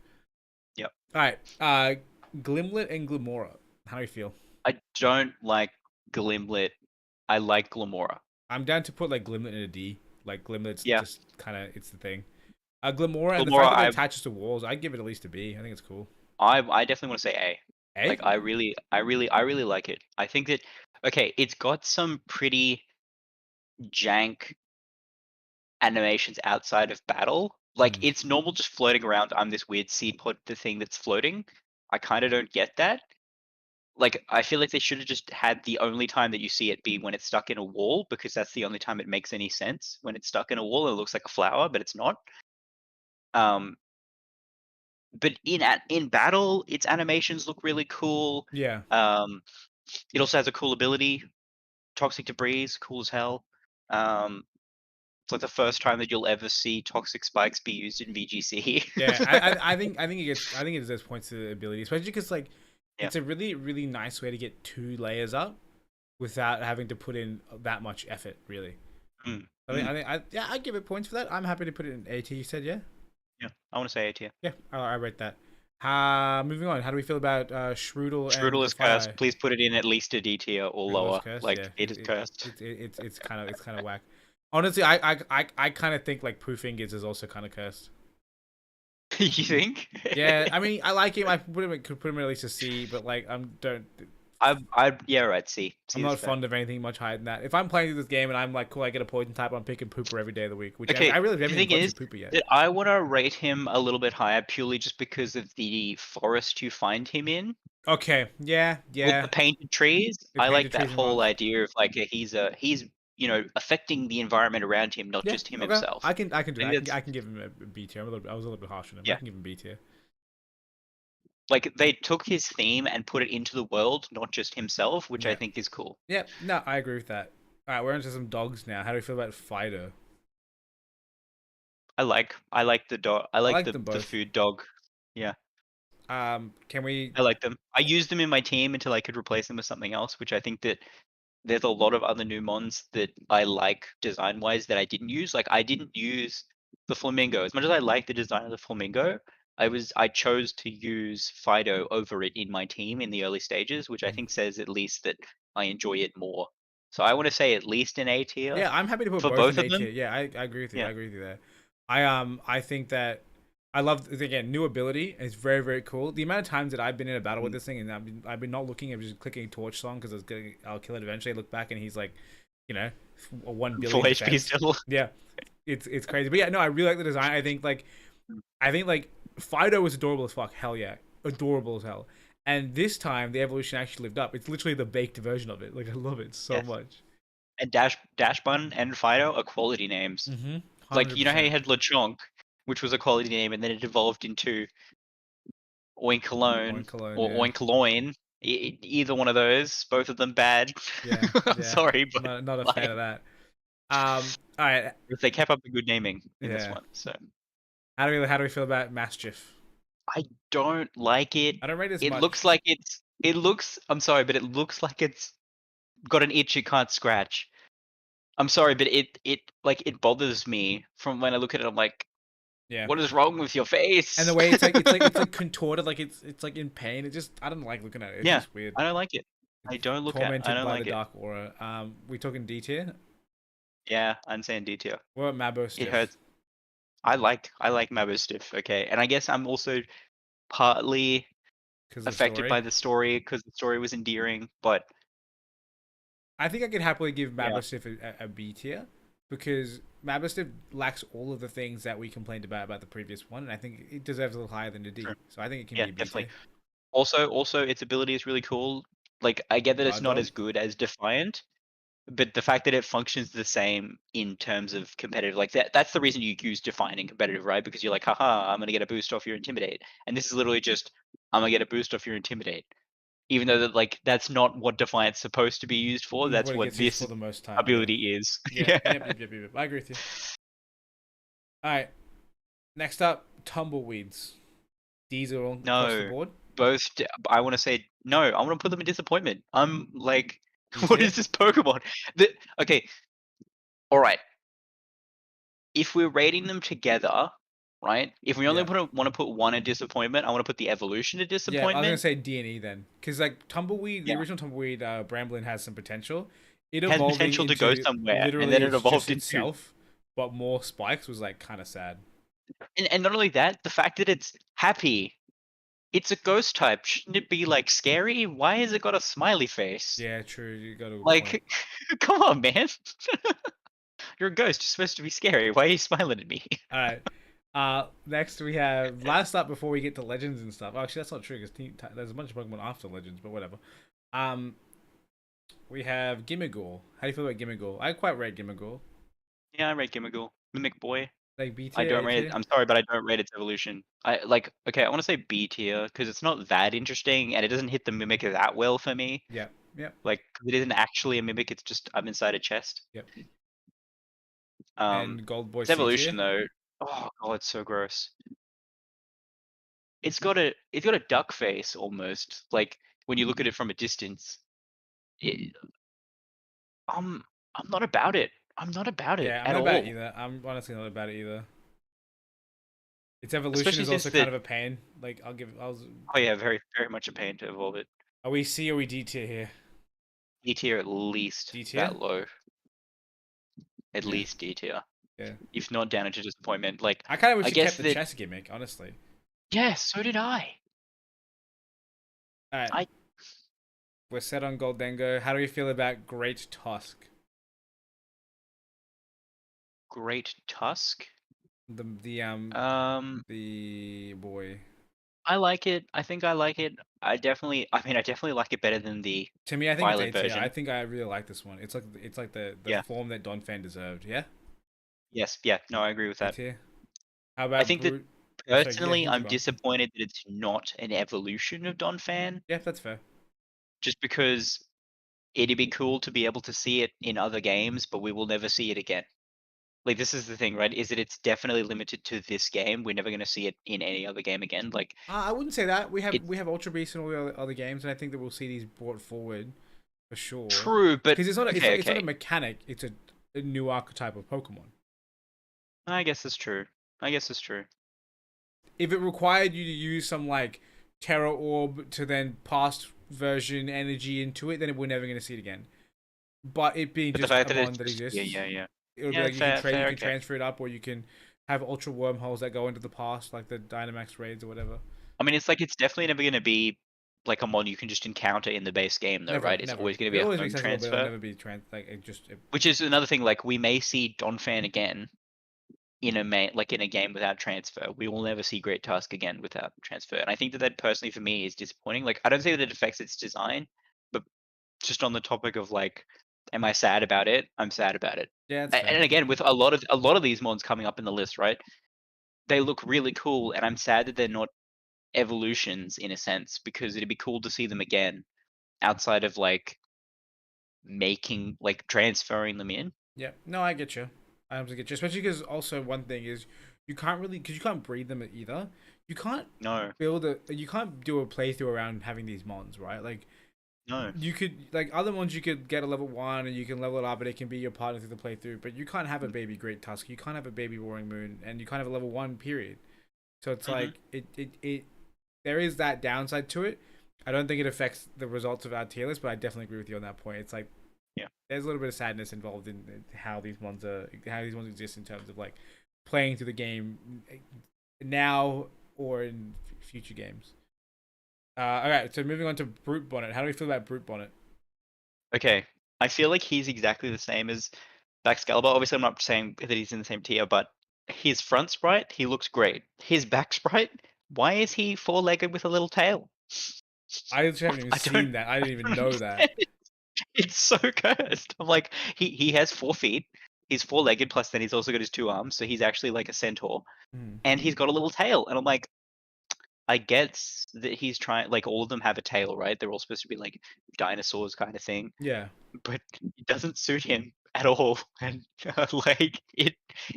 Yep. All right, Glimlet and Glimora. How do you feel? I don't like Glimlet. I like Glamora. I'm down to put like Glimlet in a D. Like Glimlet's Yeah. just kind of it's the thing. Glimora and the Glamora, fact that it attaches to walls, I'd give it at least a B. I think it's cool. I definitely want to say A. A? Like I really like it. I think that okay, it's got some pretty jank animations outside of battle. Like Hmm. it's normal just floating around. I'm this weird seed pod the thing that's floating. I kind of don't get that. like, I feel like they should have just had the only time that you see it be when it's stuck in a wall, because that's the only time it makes any sense. When it's stuck in a wall, it looks like a flower, but it's not. Um, but in battle, its animations look really cool. Yeah. Um, it also has a cool ability, toxic debris, cool as hell. Um, it's like the first time that you'll ever see toxic spikes be used in VGC. Yeah, I think it deserves points to the ability, especially because like Yeah. it's a really nice way to get 2 layers up without having to put in that much effort. Really, Mm, yeah, I give it points for that. I'm happy to put it in AT. You said yeah, yeah. I want to say A tier. yeah. I rate that. Moving on. How do we feel about Strudel and Strudel is cursed. Fire? Please put it in at least a D tier or Strudel is lower. cursed. Like Yeah, it is cursed. it's kind of whack. Honestly, I kind of think like Pooh Fingers is also kind of cursed. You think? Yeah, I mean, I like him. I could put him at least a C, but like, Yeah, right. C. I'm C is not fair. fond of anything much higher than that. If I'm playing through this game and I'm like, cool, I get a poison type, I'm picking Pooper every day of the week. Which Okay, I really the haven't thing even is played Pooper yet. that I want to rate him a little bit higher purely just because of the forest you find him in Okay, yeah, with the painted trees. The I like painted that trees and whole rocks. idea of like he's affecting the environment around him, not Yeah, just him okay, himself. I can do I that. think that's I can give him a B tier. I was a little bit harsh on him. I yeah. can give him B tier. Like they took his theme and put it into the world, not just himself, which I Yeah, think is cool. yeah. No, I agree with that. All right, we're into some dogs now. How do you feel about Fido? I like the dog. I I like like them the both. food dog. Yeah. Can we? I like them. I used them in my team until I could replace them with something else, which I think that there's a lot of other new mons that I like design wise that I didn't use. Like I didn't use the flamingo. As much as I like the design of the flamingo, I chose to use Fido over it in my team in the early stages, which I think says at least that I enjoy it more. So I want to say at least an A tier Yeah, I'm happy to put for both both in of A them. tier. Yeah, I agree with you. I Yeah. agree with you there. I think that I love again new ability. It's very cool. The amount of times that I've been in a battle with Mm. this thing and I've been not looking, I'm just clicking torch song because I'll kill it eventually. I look back and he's like, you know, a 1 billion Full HP defense. still. Yeah, it's crazy. But yeah, no, I really like the design. I think like Fido was adorable as fuck. Hell yeah, adorable as hell. And this time the evolution actually lived up. It's literally the baked version of it. Like I love it so Yes. much. And Dash Bun and Fido are quality names. Like Hundred you know how you percent. had Lechonk, which was a quality name, and then it evolved into Oinkalone Oink cologne. or Yeah. Oinkaloin. Either one of those, both of them bad. Yeah, I'm yeah. sorry, but Not a fan like of that. All right. they kept up the good naming in this Yeah. one. So How do we feel about Mastiff? I don't like it. I don't rate it as It much. looks like it looks I'm sorry, but it looks like it's got an itch it can't scratch. I'm sorry, but it bothers me from when I look at it. I'm like, Yeah. what is wrong with your face? And the way it's like contorted, like it's like in pain. It just I don't like looking at it. It's Yeah, just weird. I don't like it. I Tormented don't by the like it. dark aura. We talking D tier? Yeah, I'm saying D tier. What about Mabo It Stiff? hurts. I like Mabo Stiff. Okay, and I guess I'm also partly Because of the affected story. by the story because the story was endearing. But I think I could happily give yeah, Mabo Stiff a B tier because Mabo Stiff lacks all of the things that we complained about the previous one, and I think it deserves a little higher than a D. true. So I think it can Yeah, be a B definitely. tier. Also, its ability is really cool. Like I get that it's Guard not dog. as good as Defiant, but the fact that it functions the same in terms of competitive, like that's the reason you use Defiant in competitive, right? Because you're like, haha, I'm gonna get a boost off your Intimidate. And this is literally just, I'm gonna get a boost off your Intimidate. Even though that like that's not what Defiant's supposed to be used for, that's What it what gets used this for the most time. Yeah. ability is. Yeah. Yeah. Yep. I agree with you. All right. Next up, tumbleweeds. These are all across the No, board. I want to say no. I want to put them in disappointment. I'm like, B what tier. is this Pokemon? Okay, all right. If we're rating them together, right? If we only Yeah. want to put one in disappointment, I want to put the evolution to Yeah, I was gonna disappointment. say D and E then, because like tumbleweed, the Yeah, original tumbleweed, Bramblin has some potential. It it has evolving potential to go into somewhere, and then literally it it's just evolved into. itself, but more spikes was like kind of sad. And not only that, the fact that it's happy. It's a ghost type. Shouldn't it be like scary? Why has it got a smiley face? Yeah, true. You got a good point. Like, come on, man. You're a ghost. You're supposed to be scary. Why are you smiling at me? All right. Next we have last up before we get to legends and stuff. Oh, actually, that's not true because there's a bunch of Pokemon after legends, but whatever. Um, we have Gimmighoul. How do you feel about Gimmighoul? I quite rate Gimmighoul. Yeah, I rate Gimmickle. Mimic Boy. Like B I tier, don't A rate it. tier. I'm sorry, but I don't rate its evolution. I like. Okay, I want to say B tier because it's not that interesting and it doesn't hit the mimic that well for me. Yep, yep, Like, 'cause it isn't actually a mimic. It's just I'm inside a chest. yep. Um, And Gold Boy its C tier. evolution though. Oh god, it's so gross. It's got a duck face almost. Like when you look at it from a distance. It, I'm I'm not about it. I'm not about it Yeah, I'm at not about it all. either. I'm honestly not about it either. Its evolution Especially is also since kind that. of a pain. Like Oh yeah, very very much a pain to evolve it. are we C or we D tier here? D tier at least D tier? that low. At Yeah, least D tier. yeah. If not down into disappointment. Like I kind of I wish it guess kept the that chess gimmick, honestly. yeah, so did I. All right, I we're set on Goldengo. How do we feel about Great Tusk? great Tusk. The the um Um the boy. I like it. I think I like it. I definitely like it better than the To me, I think it's A Violet tier. I version. think I really like this one. It's like the Yeah. form that Don Fan deserved. Yeah, Yes, yeah, no, I agree with A that. tier. How I about think that Brute? Oh, sorry, yeah, personally you keep I'm going. disappointed that it's not an evolution of Donphan, Yeah, that's fair. just because it'd be cool to be able to see it in other games, but we will never see it again. Like this is the thing, right? Is that it's definitely limited to this game. We're never going to see it in any other game again. Like I wouldn't say that. it We have Ultra Beast and all the other games, and I think that we'll see these brought forward for sure. true, but Because okay, it's not a okay. mechanic. It's a new archetype of Pokemon. I guess it's true. I guess it's true. If it required you to use some like Terra Orb to then past version energy into it, then we're never going to see it again. But it being But the just fact a that it's mon that just yeah, exists, yeah, yeah. it'll be Yeah, like fair, you fair, can okay. transfer it up, or you can have Ultra Wormholes that go into the past, like the Dynamax raids or whatever. I mean, it's like it's definitely never going to be like a mod you can just encounter in the base game, though, Never, right? It's never. always going to be It'll a always be home accessible, but it'll transfer, never be like it just. which is another thing. Like we may see Donphan again in like in a game without transfer. We will never see Great Tusk again without transfer, and I think that that personally for me is disappointing. Like I don't say that it affects its design, but just on the topic of like, am I sad about it? I'm sad about it. Yeah, that's fair. And again, with a lot of these mods coming up in the list, right? They look really cool, and I'm sad that they're not evolutions in a sense because it'd be cool to see them again outside of like making like transferring them in. Yeah, no, I get you. I absolutely get you. Especially because also one thing is you can't really because you can't breed them either. You can't No, you can't do a playthrough around having these mons, right? Like no. you could like other ones you could get a level 1 and you can level it up and it can be your partner through the playthrough, but you can't have a baby Great Tusk, you can't have a baby Roaring Moon, and you can't have a level 1 period. So it's Mm-hmm. like it there is that downside to it. I don't think it affects the results of our tier list, but I definitely agree with you on that point. It's like Yeah. there's a little bit of sadness involved in how these ones exist in terms of like playing through the game now or in future games. All right, so moving on to Brute Bonnet. How do we feel about Brute Bonnet? Okay. I feel like he's exactly the same as Excalibur. Obviously, I'm not saying that he's in the same tier, but his front sprite, he looks great. His back sprite, why is he four-legged with a little tail? I just haven't even I don't, seen that. I didn't I even don't know that. understand. It's so cursed. I'm like, he has 4 feet. He's four-legged, plus then he's also got his 2 arms, so he's actually like a centaur, Hmm. and he's got a little tail. And I'm like, I guess that he's trying. Like all of them have a tail, right? They're all supposed to be like dinosaurs, kind of thing. Yeah, But it doesn't suit him at all, and like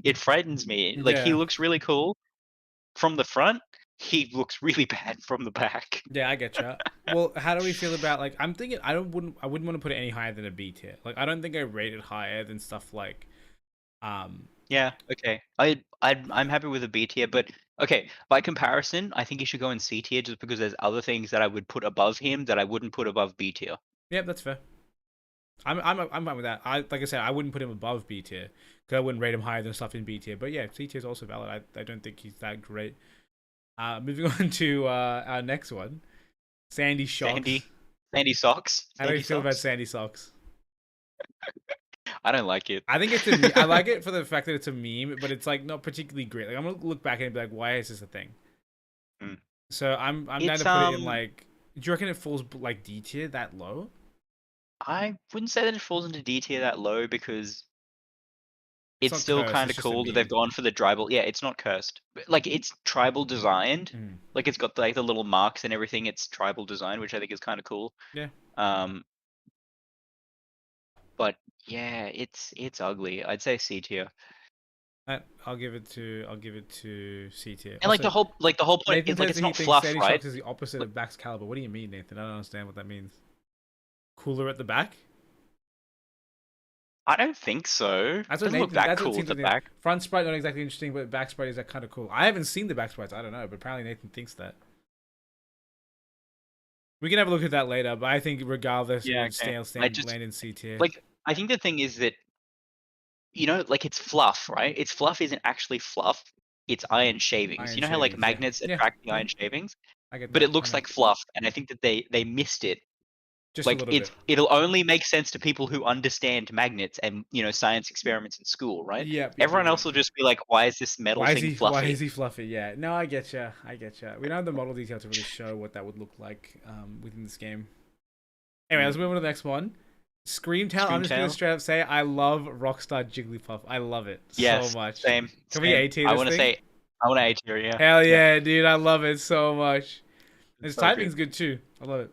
it frightens me. Like he yeah, looks really cool from the front. He looks really bad from the back. yeah. I get you. Well, how do we feel about like? I'm thinking I wouldn't want to put it any higher than a B tier. Like I don't think I rate it higher than stuff like um Yeah, okay. I'm happy with a B tier, but okay, by comparison, I think he should go in C tier just because there's other things that I would put above him that I wouldn't put above B tier. yeah, that's fair. I'm fine with that. I like I said, I wouldn't put him above B tier because I wouldn't rate him higher than stuff in B tier. But yeah, C tier is also valid. I don't think he's that great. Moving on to our next one, Sandy Shocks. Sandy Socks. How do you Sandy feel about Socks. Sandy Socks? I don't like it. I think it's a I like it for the fact that it's a meme, but it's like not particularly great. Like I'm gonna look back and be like, why is this a thing? Mm. So I'm down It's to put it in like. Do you reckon it falls like D tier that low? I wouldn't say that it falls into D tier that low because It's it's not still cursed. kind It's of just a cool that they've meme. gone for the tribal. Yeah, it's not cursed. Like it's tribal designed. Mm. Like it's got like the little marks and everything. It's tribal design, which I think is kind of cool. Yeah. Um, but yeah, it's ugly. I'd say C tier. I'll give it to C tier. And Also, like the whole point Nathan is like says it's that he not thinks fluff, Sandy right? Shocks is the opposite Like, of Back's Caliber. What do you mean, Nathan? I don't understand what that means. Cooler at the back? I don't think so. That's what Doesn't look Nathan. that That's what cool seems at to the think. back. Front sprite not exactly interesting, but back sprite is kind of cool. I haven't seen the back sprites. I don't know, but apparently Nathan thinks that. We can have a look at that later, but I think regardless, Yeah, it would okay. land in C tier. Like I think the thing is that like it's fluff, right? Its fluff isn't actually fluff. It's iron shavings. Iron You know how like shavings, yeah, magnets yeah, attract the yeah. iron shavings, I get but that. it I looks know, like fluff, and I think that they missed it. just a Like little bit. it'll only make sense to people who understand magnets and science experiments in school, right? Everyone Yep. else will just be like, "Why is this metal thing Why fluffy?" is he fluffy? Yeah, no, I get you. We don't have the model detail to really show what that would look like within this game. Anyway, let's move on to the next one. Screamtail. I'm just gonna Screamtail? straight up say I love Rockstar Jigglypuff. I love it so Yes, much. same, Can we same. A tier this thing? I want to A tier, yeah. Hell Yeah, yeah, dude! I love it so much. it's His so good. typing's good too. I love it.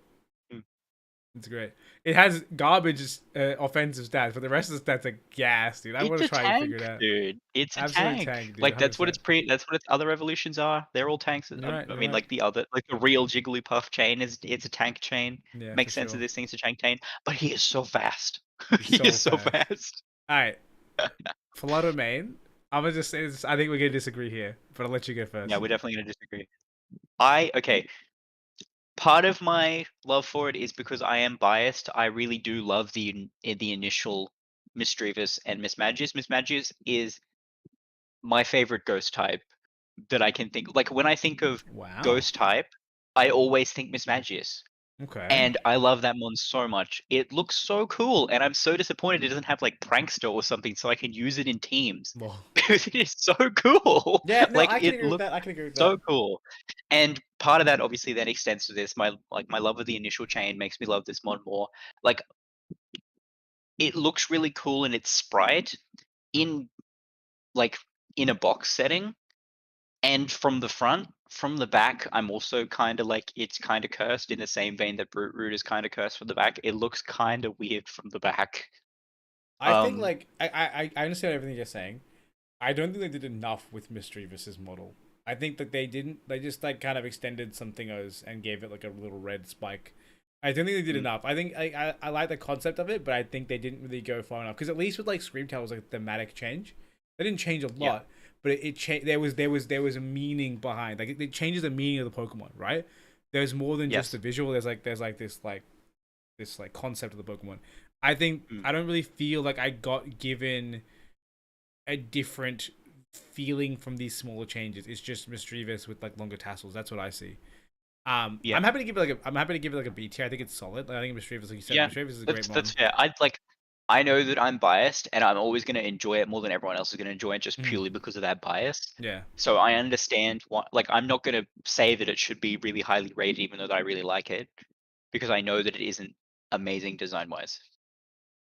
Mm. It's great. It has garbage offensive stats, but the rest of the stats are gas, dude. I'm It's gonna a try and figure tank, it out. dude. It's a Absolute tank. tank, dude. Like that's what 100%. that's what its other evolutions are. They're all tanks. You're right. I You're mean, right. like the real Jigglypuff chain it's a tank chain. Yeah, for Makes sense that sure. this thing's a tank chain, but he is so fast. He's He so is so fast. fast. All right, Flutter Main. I'm gonna just say this. I think we're gonna disagree here, but I'll let you go first. Yeah, we're definitely gonna disagree. Okay. Part of my love for it is because I am biased. I really do love the initial Misdreavus and Mismagius. Mismagius is my favorite ghost type that I can think. Like when I think of Wow. ghost type, I always think Mismagius. Okay. And I love that one so much. It looks so cool, and I'm so disappointed it doesn't have like Prankster or something so I can use it in teams. Well. Because it is so cool. Yeah. No, Like I can it agree with looks that. I can agree with so that. cool. And part of that obviously then extends to this. My love of the initial chain makes me love this mod more. Like it looks really cool in its sprite in like in a box setting and from the front. From the back, I'm also kind of like it's kind of cursed in the same vein that Brute Root is kind of cursed from the back. It looks kind of weird from the back. I think Um, like I understand everything you're saying. I don't think they did enough with Mystery versus model. I think that they didn't. They just like kind of extended some thingos and gave it like a little red spike. I don't think they did Mm. enough. I think I like the concept of it, but I think they didn't really go far enough. Because at least with like Screamtail was like a thematic change. They didn't change a yeah, lot, but it changed. There was a meaning behind. Like it changes the meaning of the Pokemon, right? There's more than just yes. the visual. There's this like concept of the Pokemon. I think Mm. I don't really feel like I got given a different feeling from these smaller changes. It's just mischievous with like longer tassels. That's what I see. Yeah. I'm happy to give it like a B tier. I think it's solid. I think mischievous, like you said, Yeah, mischievous is a great that's one. fair. I know that I'm biased, and I'm always going to enjoy it more than everyone else is going to enjoy it, just Mhm. purely because of that bias. Yeah, So I understand what, like, I'm not going to say that it should be really highly rated, even though that I really like it, because I know that it isn't amazing design wise.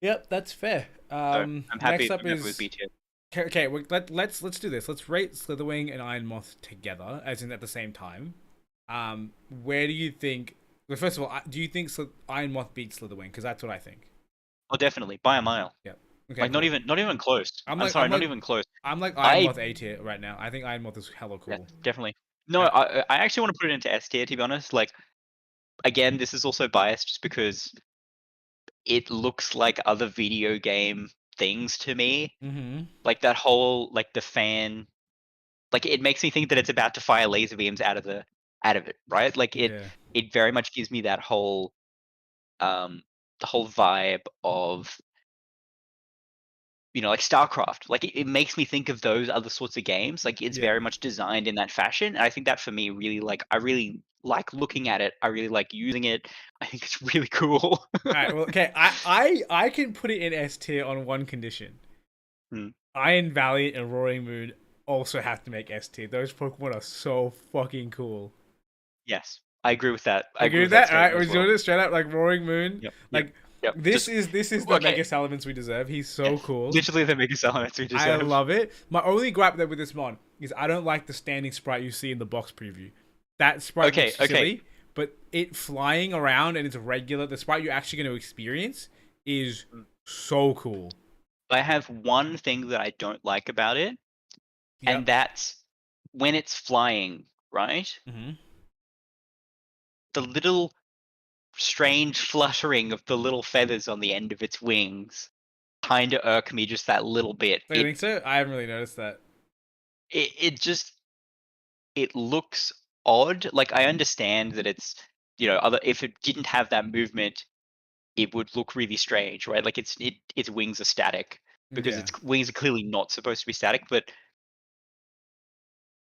yep, that's fair. So Next up I'm happy with is B tier. okay. Let's do this. Let's rate Slitherwing and Iron Moth together, as in at the same time. Where do you think? Well, first of all, do you think Iron Moth beats Slitherwing? Because that's what I think. Oh, definitely by a mile. Yep. Okay, Like cool. not even close. I'm I'm like sorry, I'm not like even close. I'm like Iron I Moth A tier right now. I think Iron Moth is hella Yeah, cool. definitely. No, I, I actually want to put it into S tier, to be honest. Like again, this is also biased just because it looks like other video game things to me. mm-hmm. Like that whole like the fan, like it makes me think that it's about to fire laser beams out of it, right? Like Yeah. it very much gives me that whole the whole vibe of like StarCraft. Like it makes me think of those other sorts of games. Like it's Yeah. very much designed in that fashion. And I think that for me, really like I really like looking at it. I really like using it. I think it's really cool. All right. Well, okay. I can put it in S tier on one condition. Mm, Iron Valley and Roaring Moon also have to make S tier. Those Pokemon are so fucking cool. yes, I agree with that. I Agree agree with with that that? All right, statement we're as well. doing it straight up like Roaring Moon. Yep, yep, Like yep. this Just is the okay. Mega Salamence we deserve. He's so Yeah, cool. literally the biggest elements we I deserve. love it. My only gripe though with this mod is I don't like the standing sprite you see in the box preview. That sprite Okay, looks okay. silly, but it flying around and it's regular. The sprite you're actually going to experience is so cool. I have one thing that I don't like about it, and Yep. that's when it's flying, right? Mm-hmm. The little strange fluttering of the little feathers on the end of its wings kind of irk me just that little bit. I think so. I haven't really noticed that. It just it looks odd. Like I understand that it's other if it didn't have that movement, it would look really strange, right? Like its wings are static because Yeah. its wings are clearly not supposed to be static, but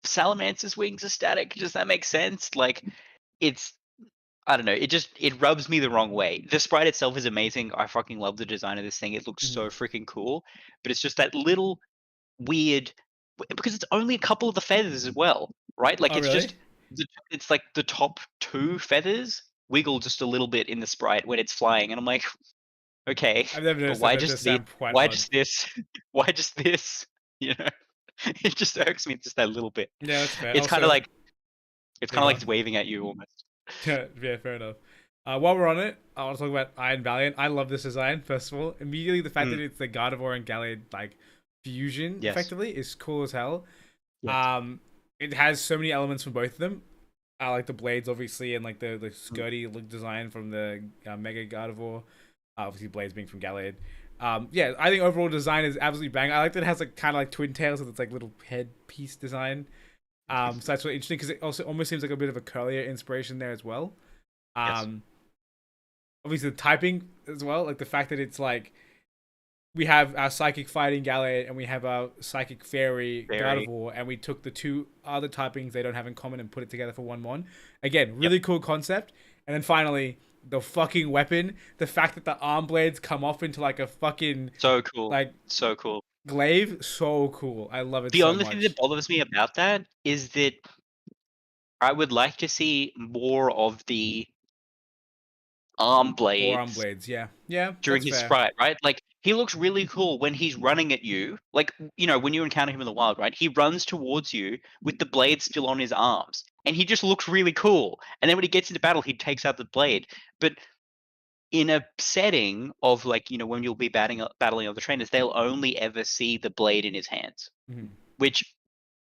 Salamance's wings are static. Does that make sense? Like it's I don't know. It rubs me the wrong way. The sprite itself is amazing. I fucking love the design of this thing. It looks Mhm. so freaking cool. But it's just that little weird because it's only a couple of the feathers as well, right? Like Oh it's really? just it's like the top two feathers wiggle just a little bit in the sprite when it's flying, and I'm like, okay, I've never but noticed that. why That just does this? sound quite Why odd. just this? Why just this? You know, it just irks me just that little bit. Yeah, that's fair. It's kind of Also, like yeah, go it's on. waving at you almost. Yeah, fair enough. While we're on it, I want to talk about Iron Valiant. I love this design. First of all, immediately the fact that Mm, it's the Gardevoir and Gallade like fusion yes. effectively is cool as hell. Yes. It has so many elements from both of them. I like the blades, obviously, and like the Mm, skirty look design from the Mega Gardevoir. Obviously, blades being from Gallade. Yeah, I think overall design is absolutely bang. I like that it has like kind of like twin tails with its like little head piece design. So that's really interesting because it also almost seems like a bit of a curlier inspiration there as well. yes. Um, obviously the typing as well, like the fact that it's like we have our psychic fighting Gallade and we have our psychic fairy Very. Gardevoir, and we took the two other typings they don't have in common and put it together for one mon. Again, Yep. really cool concept. And then finally, the fucking weapon, the fact that the arm blades come off into like a fucking So cool. like So cool. glaive, so cool. I love it The so only thing that much. bothers me about that is that I would like to see more of the arm Forearm blades blades, yeah, yeah, during that's his fair. sprite, right? Like he looks really cool when he's running at you. Like, when you encounter him in the wild, right? He runs towards you with the blade still on his arms. And he just looks really cool. And then when he gets into battle, he takes out the blade. But in a setting of like, when you'll be battling other trainers, they'll only ever see the blade in his hands. Mhm. Which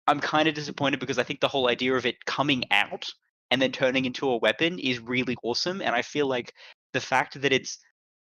I'm kind of disappointed because I think the whole idea of it coming out and then turning into a weapon is really awesome. And I feel like the fact that it's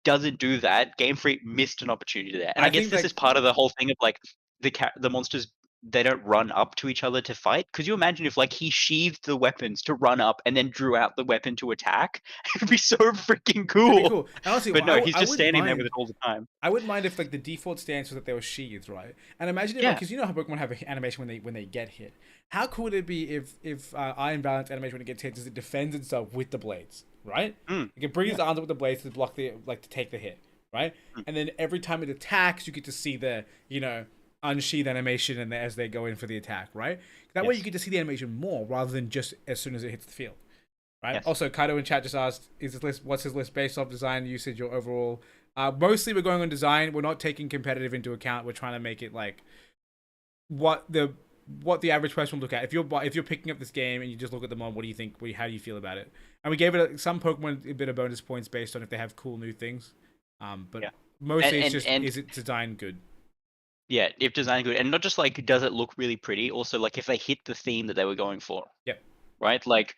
doesn't do that, Game Freak missed an opportunity there. And I I guess think this is like part of the whole thing of like the monsters they don't run up to each other to fight. Could you imagine if like he sheathed the weapons to run up and then drew out the weapon to attack? It'd be so freaking that'd be cool. cool. And honestly, But no, he's I just wouldn't standing there with mind. it all the time. I wouldn't mind if like the default stance was that they were sheathed, right? And imagine if, Yeah. because you know how Pokemon have an animation when they get hit. How cool would it be if Iron Valiant's animation when it gets hit is it defends itself with the blades, right? Mm, It can bring yeah. its arms up with the blades to block the to take the hit, right? Mm, And then every time it attacks, you get to see the unsheath animation and as they go in for the attack, right? That way you yes. get to see the animation more rather than just as soon as it hits the field. Right. Yes. Also, Kaido in chat just asked, "Is this list? What's his list based off design, usage, or overall?" Mostly, we're going on design. We're not taking competitive into account. We're trying to make it like what the average person will look at. If you're picking up this game and you just look at them on, what do you think? How do you feel about it? And we gave it some Pokemon a bit of bonus points based on if they have cool new things. But Yeah. mostly it's just And is it design good? yeah, if design good, and not just like does it look really pretty, also like if they hit the theme that they were going for, Yep. right? Like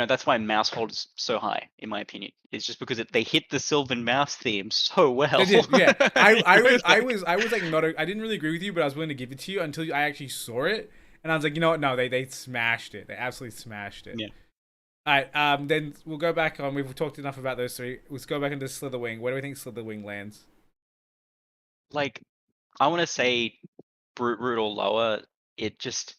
that's why Mouse holds so high, in my opinion. It's just because they hit the Sylvan Mouse theme so well. They did, yeah. I It was was I like, was I was like not I didn't really agree with you, but I was willing to give it to you until I actually saw it, and I was like, you know what? No, they smashed it. They absolutely smashed it. yeah. All right. Then we'll go back on. We've talked enough about those three. Let's go back into Slitherwing. Where do we think Slitherwing lands? like I want to say brute root or lower. It just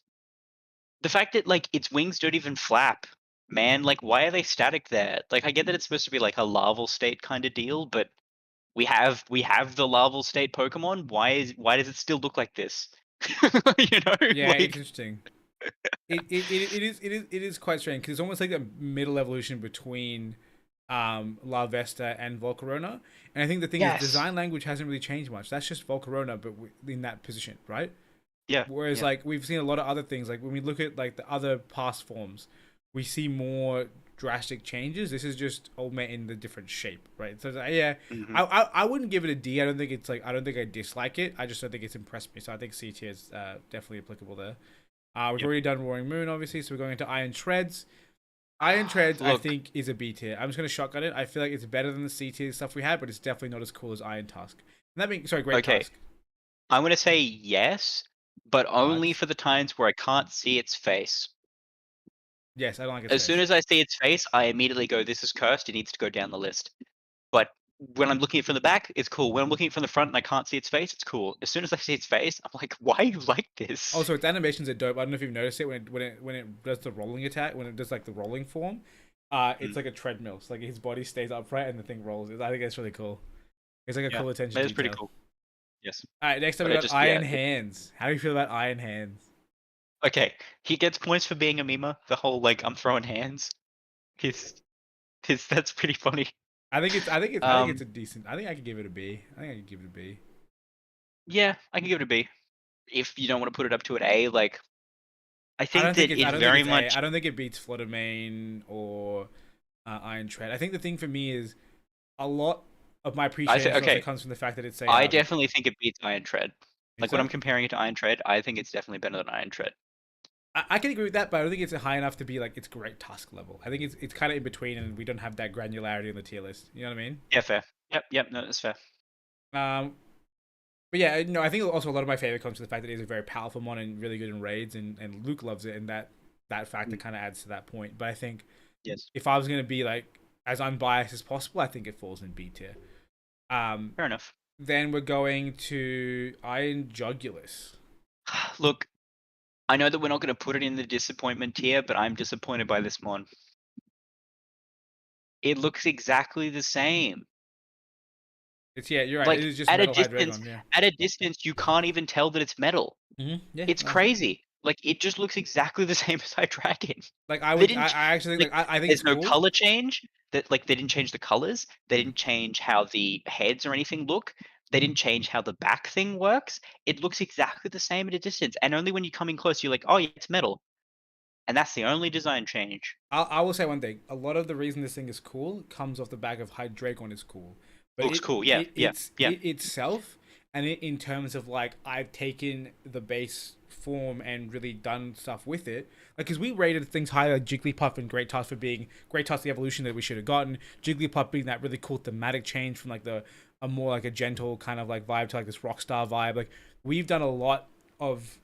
the fact that like its wings don't even flap, man. Like why are they static there? Like I get that it's supposed to be like a larval state kind of deal, but we have the larval state Pokemon. Why does it still look like this? You know, Yeah, it's like interesting. It is quite strange because it's almost like a middle evolution between Larvesta and Volcarona. And I think the thing is, yes, design language hasn't really changed much. That's just Volcarona, but in that position, right? yeah, Whereas yeah. like we've seen a lot of other things, like when we look at like the other past forms, we see more drastic changes. This is just all met in the different shape, right? So yeah, Hmm. I wouldn't give it a D. I don't think it's like I don't think I dislike it. I just don't think it's impressed me. So I think C tier is definitely applicable there. We've Yep. already done Roaring Moon, obviously, so we're going into Iron Treads. Iron Treads, I Look, think, is a B tier. I'm just gonna shotgun it. I feel like it's better than the C tier stuff we had, but it's definitely not as cool as Iron Tusk. And that being, sorry, Great okay, Tusk, I'm gonna say yes, but only but for the times where I can't see its face. yes, I don't like its As soon face. as I see its face, I immediately go, "This is cursed. It needs to go down the list." But when I'm looking at it from the back, it's cool. When I'm looking at it from the front and I can't see its face, it's cool. As soon as I see its face, I'm like, "Why you like this?" Also, its animations are dope. I don't know if you've noticed it when it does the rolling attack, when it does like the rolling form. It's Mm, like a treadmill. So like his body stays upright and the thing rolls. I think that's really cool. It's like a yeah, cool attention that is pretty detail. cool. Yes, All right, next up but we I got just yeah. Iron Hands. How do you feel about Iron Hands? Okay, he gets points for being a meme. The whole like I'm throwing hands. His that's pretty funny. I think it's a decent. I think I could give it a B. I think I could give it a B. Yeah, I can give it a B. If you don't want to put it up to an A, like I I think don't think that it's. I it don't think very it's A. much. I don't think it beats Fluttermane or Iron Tread. I think the thing for me is a lot of my I think appreciation also okay. comes from the fact that it's a I definitely think it beats Iron Tread. Think Like when so? I'm comparing it to Iron Tread, I think it's definitely better than Iron Tread. I can agree with that, but I don't think it's high enough to be like it's great Tusk level. I think it's kind of in between, and we don't have that granularity in the tier list. You know what I mean? Yeah, fair. Yep, yep. No, that's fair. Um, but yeah, no, I think also a lot of my favorite comes from the fact that it's a very powerful mon and really good in raids, and Luke loves it, and that factor Mm, kind of adds to that point. But I think yes, if I was gonna be like as unbiased as possible, I think it falls in B tier. Um, fair enough. then we're going to Iron Jugulus. Look, I know that we're not going to put it in the disappointment tier, but I'm disappointed by this one. It looks exactly the same. It's yeah, you're right. It Like is just Metal Hydreigon. Yeah. at a distance, you can't even tell that it's metal. Yeah. It's No, I think so. crazy. Like it just looks exactly the same as Hydreigon. Like I They would, didn't I actually think like. like I think it's There's no cool. color change. That like they didn't change the colors. They Mm. didn't change how the heads or anything look. They didn't change how the back thing works. It looks exactly the same at a distance, and only when you come in close, you're like, oh, yeah, it's metal, and that's the only design change. I will say one thing. A lot of the reason this thing is cool comes off the back of Hydreigon is cool, but Looks cool. Yeah, yeah, yeah. it itself and in terms of like I've taken the base form and really done stuff with it. Like because we rated things higher, like Jigglypuff and Great Tusk for being Great Tusk the evolution that we should have gotten. Jigglypuff being that really cool thematic change from like the a more like a gentle kind of like vibe to like this rock star vibe. Like we've done a lot of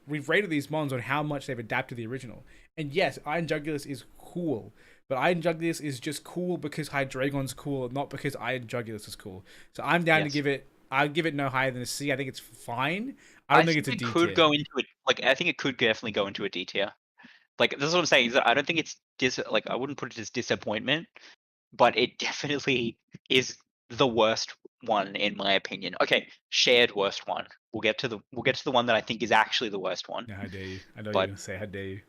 we've rated these mons on how much they've adapted the original. And yes, Iron Jugulus is cool, but Iron Jugulus is just cool because Hydreigon's cool, not because Iron Jugulus is cool. So I'm down to Yes. give it. I'd give it no higher than a C. I think it's fine. I I don't think think it's a it D could tier. go into it. Like I think it could definitely go into a D tier. Like this is what I'm saying. Is that I don't think it's like I wouldn't put it as disappointment, but it definitely is the worst one in my opinion. Okay, shared worst one. We'll get to the one that I think is actually the worst one. No, how dare you? I know you're But gonna say how dare you.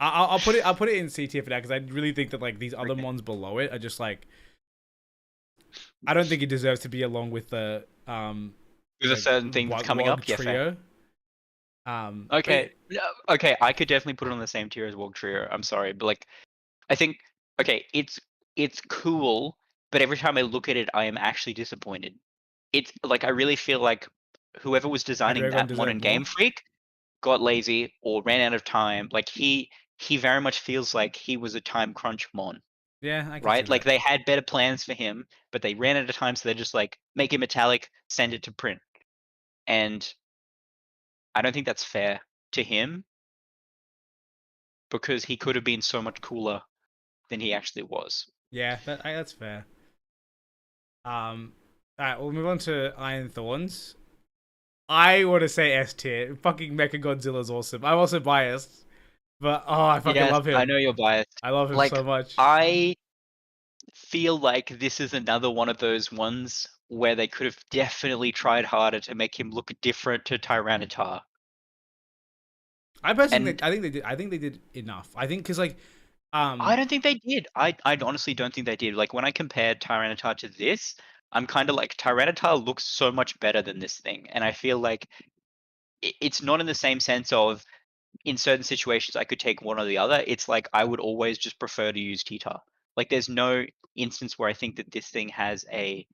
I'll put it. I'll put it in C tier for that because I really think that like these other okay, mons below it are just like I don't think it deserves to be along with the with a like certain thing that's coming Wog up, yeah, fair. trio. But yeah, Okay, no, okay, I could definitely put it on the same tier as Wog Trio. I'm sorry, but like I think okay, it's cool, but every time I look at it, I am actually disappointed. It's like I really feel like whoever was designing Hydreigon that deserved modern Game more. Freak got lazy or ran out of time. Like he very much feels like he was a time crunch mon, Yeah, I can see right? Like that. they had better plans for him, but they ran out of time, so they're just like make it metallic, send it to print. And I don't think that's fair to him because he could have been so much cooler than he actually was. Yeah, that's fair. Um, Alright, we'll move on to Iron Thorns. I want to say S tier. Fucking Mecha Godzilla's awesome. I'm also biased, but I fucking Yes, love I him. know you're biased. I love him Like, so much. I feel like this is another one of those ones where they could have definitely tried harder to make him look different to Tyranitar. I personally, And I think they did. I think they did enough. I think because I don't think they did. I honestly don't think they did. Like when I compared Tyranitar to this, I'm kind of like Tyranitar looks so much better than this thing, and I feel like it's not in the same sense of in certain situations I could take one or the other. It's like I would always just prefer to use Tita. Like there's no instance where I think that this thing has a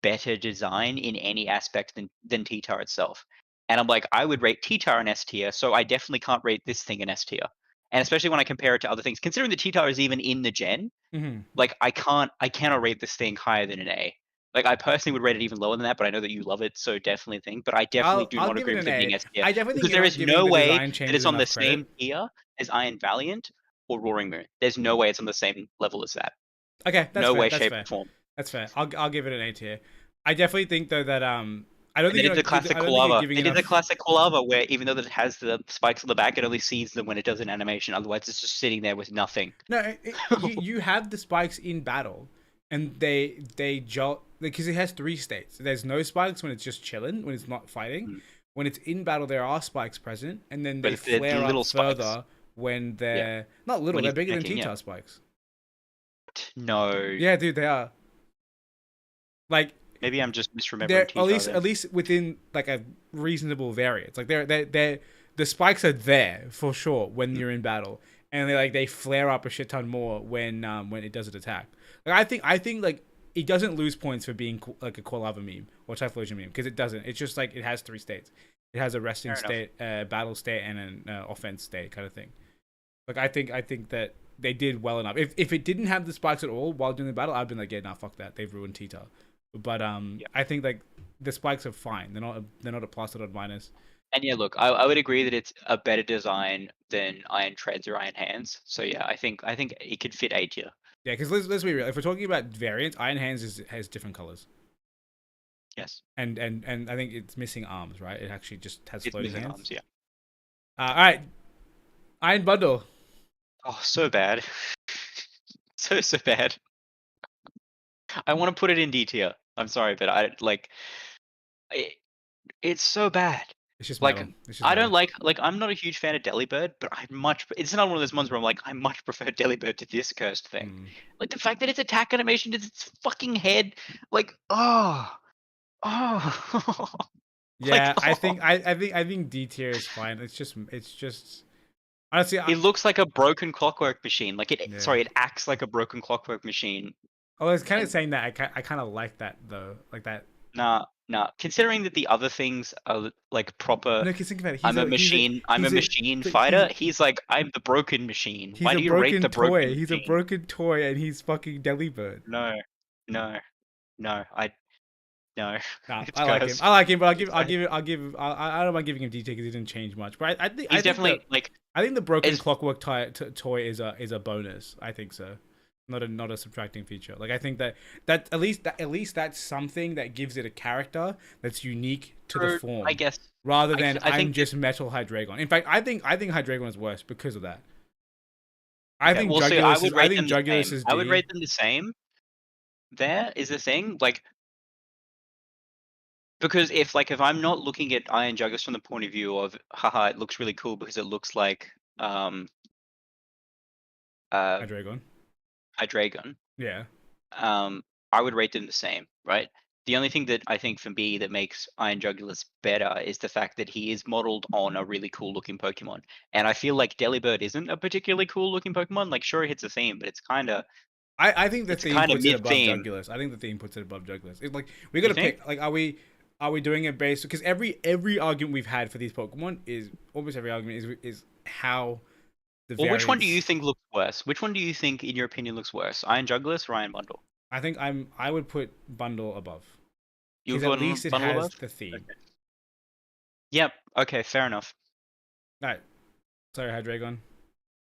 better design in any aspect than T-Tar itself. And I'm like, I would rate T-Tar an S tier, so I definitely can't rate this thing an S tier. And especially when I compare it to other things, considering the T-Tar is even in the gen, mhm. like I cannot rate this thing higher than an A. Like I personally would rate it even lower than that, but I know that you love it, so definitely think. But I definitely do I'll not give agree it with an it A. being S tier I definitely because think you're there not is giving no the way design that changes it's on the enough same credit. tier as Iron Valiant or Roaring Moon. There's no way it's on the same level as that. Okay, that's No fair. way, That's shape, fair. or form. That's fair. I'll give it an A tier. I definitely think though that I don't And they think did you're the not, classic I don't think you're Kulava. giving They did the enough. classic Kulava where even though that it has the spikes on the back, it only sees them when it does an animation. Otherwise, it's just sitting there with nothing. No, you have the spikes in battle, and they jolt because it has three states. There's no spikes when it's just chilling, when it's not fighting. Mm. When it's in battle, there are spikes present, and then they But the flare up little spikes, further when yeah, they're not little. when They're he's bigger than attacking, yeah. T-Tar spikes. No, Yeah, dude, they are. Like maybe I'm just misremembering they're T-Tar then. at least within like a reasonable variance. Like they're the spikes are there for sure when Mm. you're in battle, and they flare up a shit ton more when it does an attack. Like I think like it doesn't lose points for being like a Core Lava meme or Typhlosion meme because it doesn't. It's just like it has three states. It has a resting Fair enough. state, battle state, and an offense state kind of thing. Like I think that they did well enough. If it didn't have the spikes at all while doing the battle, I'd been like, yeah, nah, fuck that. They've ruined Tita. But Yeah. I think like the spikes are fine. They're not a plus or a minus. And yeah, look, I would agree that it's a better design than Iron Treads or Iron Hands. So yeah, I think it could fit A tier. Yeah, because let's be real. If we're talking about variants, Iron Hands has different colors, Yes, and I think it's missing arms, right? It actually just has it's floating missing hands. arms. Yeah. All right, Iron Bundle. Oh, so bad. So bad. I want to put it in D tier. I'm sorry, but I like it, it's so bad. It's just Like metal. It's just I don't metal. like I'm not a huge fan of Delibird, but it's not one of those ones where I'm like I much prefer Delibird to this cursed thing. Mm. Like the fact that its attack animation is its fucking head, like oh like Yeah, oh. I think D tier is fine. It's just honestly, It looks like a broken clockwork machine. Like yeah. sorry, it acts like a broken clockwork machine. I was kind of And saying that I kind of like that though, like that. nah. Considering that the other things are like proper, No, because think about it. I'm a He's a machine but fighter. He's like, I'm the broken machine. he's Why a do you rate broken the broken toy. He's a machine? broken toy, and he's fucking Delibird. No, no, no. No. Nah, It's I like him. cursed. I like him, but It's I don't mind giving him D tier because he didn't change much. But he's definitely like I think the broken as clockwork toy is a bonus. I think so. Not a subtracting feature. Like I think that at least that's something that gives it a character that's unique to the for I form, guess rather than I I'm think just Metal Hydreigon. In fact, I think Hydreigon is worse because of that. okay, well see I think Jugulus is I would D. rate them the same. There is the thing, like because if I'm not looking at Iron Juggers from the point of view of haha, it looks really cool because it looks like uh Hydreigon. Hydreigon, Yeah. I would rate them the same, right? The only thing that I think for me that makes Iron Jugulis better is the fact that he is modeled on a really cool looking Pokemon. And I feel like Delibird isn't a particularly cool looking Pokemon. Like sure it hits a theme, but I think the it's theme kinda puts it mid above theme. Jugulus. I think the theme puts it above Jugulus. It's like we got You to think? pick. Like, are we doing it based? Because every argument we've had for these Pokemon is almost every argument is how the Well, which one do you variants. think looks worse? Which one do you think, in your opinion, looks worse? Iron Jugulis or Iron Bundle? I think I would put Bundle above You because would at put least it Bundle has above? the theme. Okay. Yep. Okay, fair enough. All right. Sorry, Hydreigon.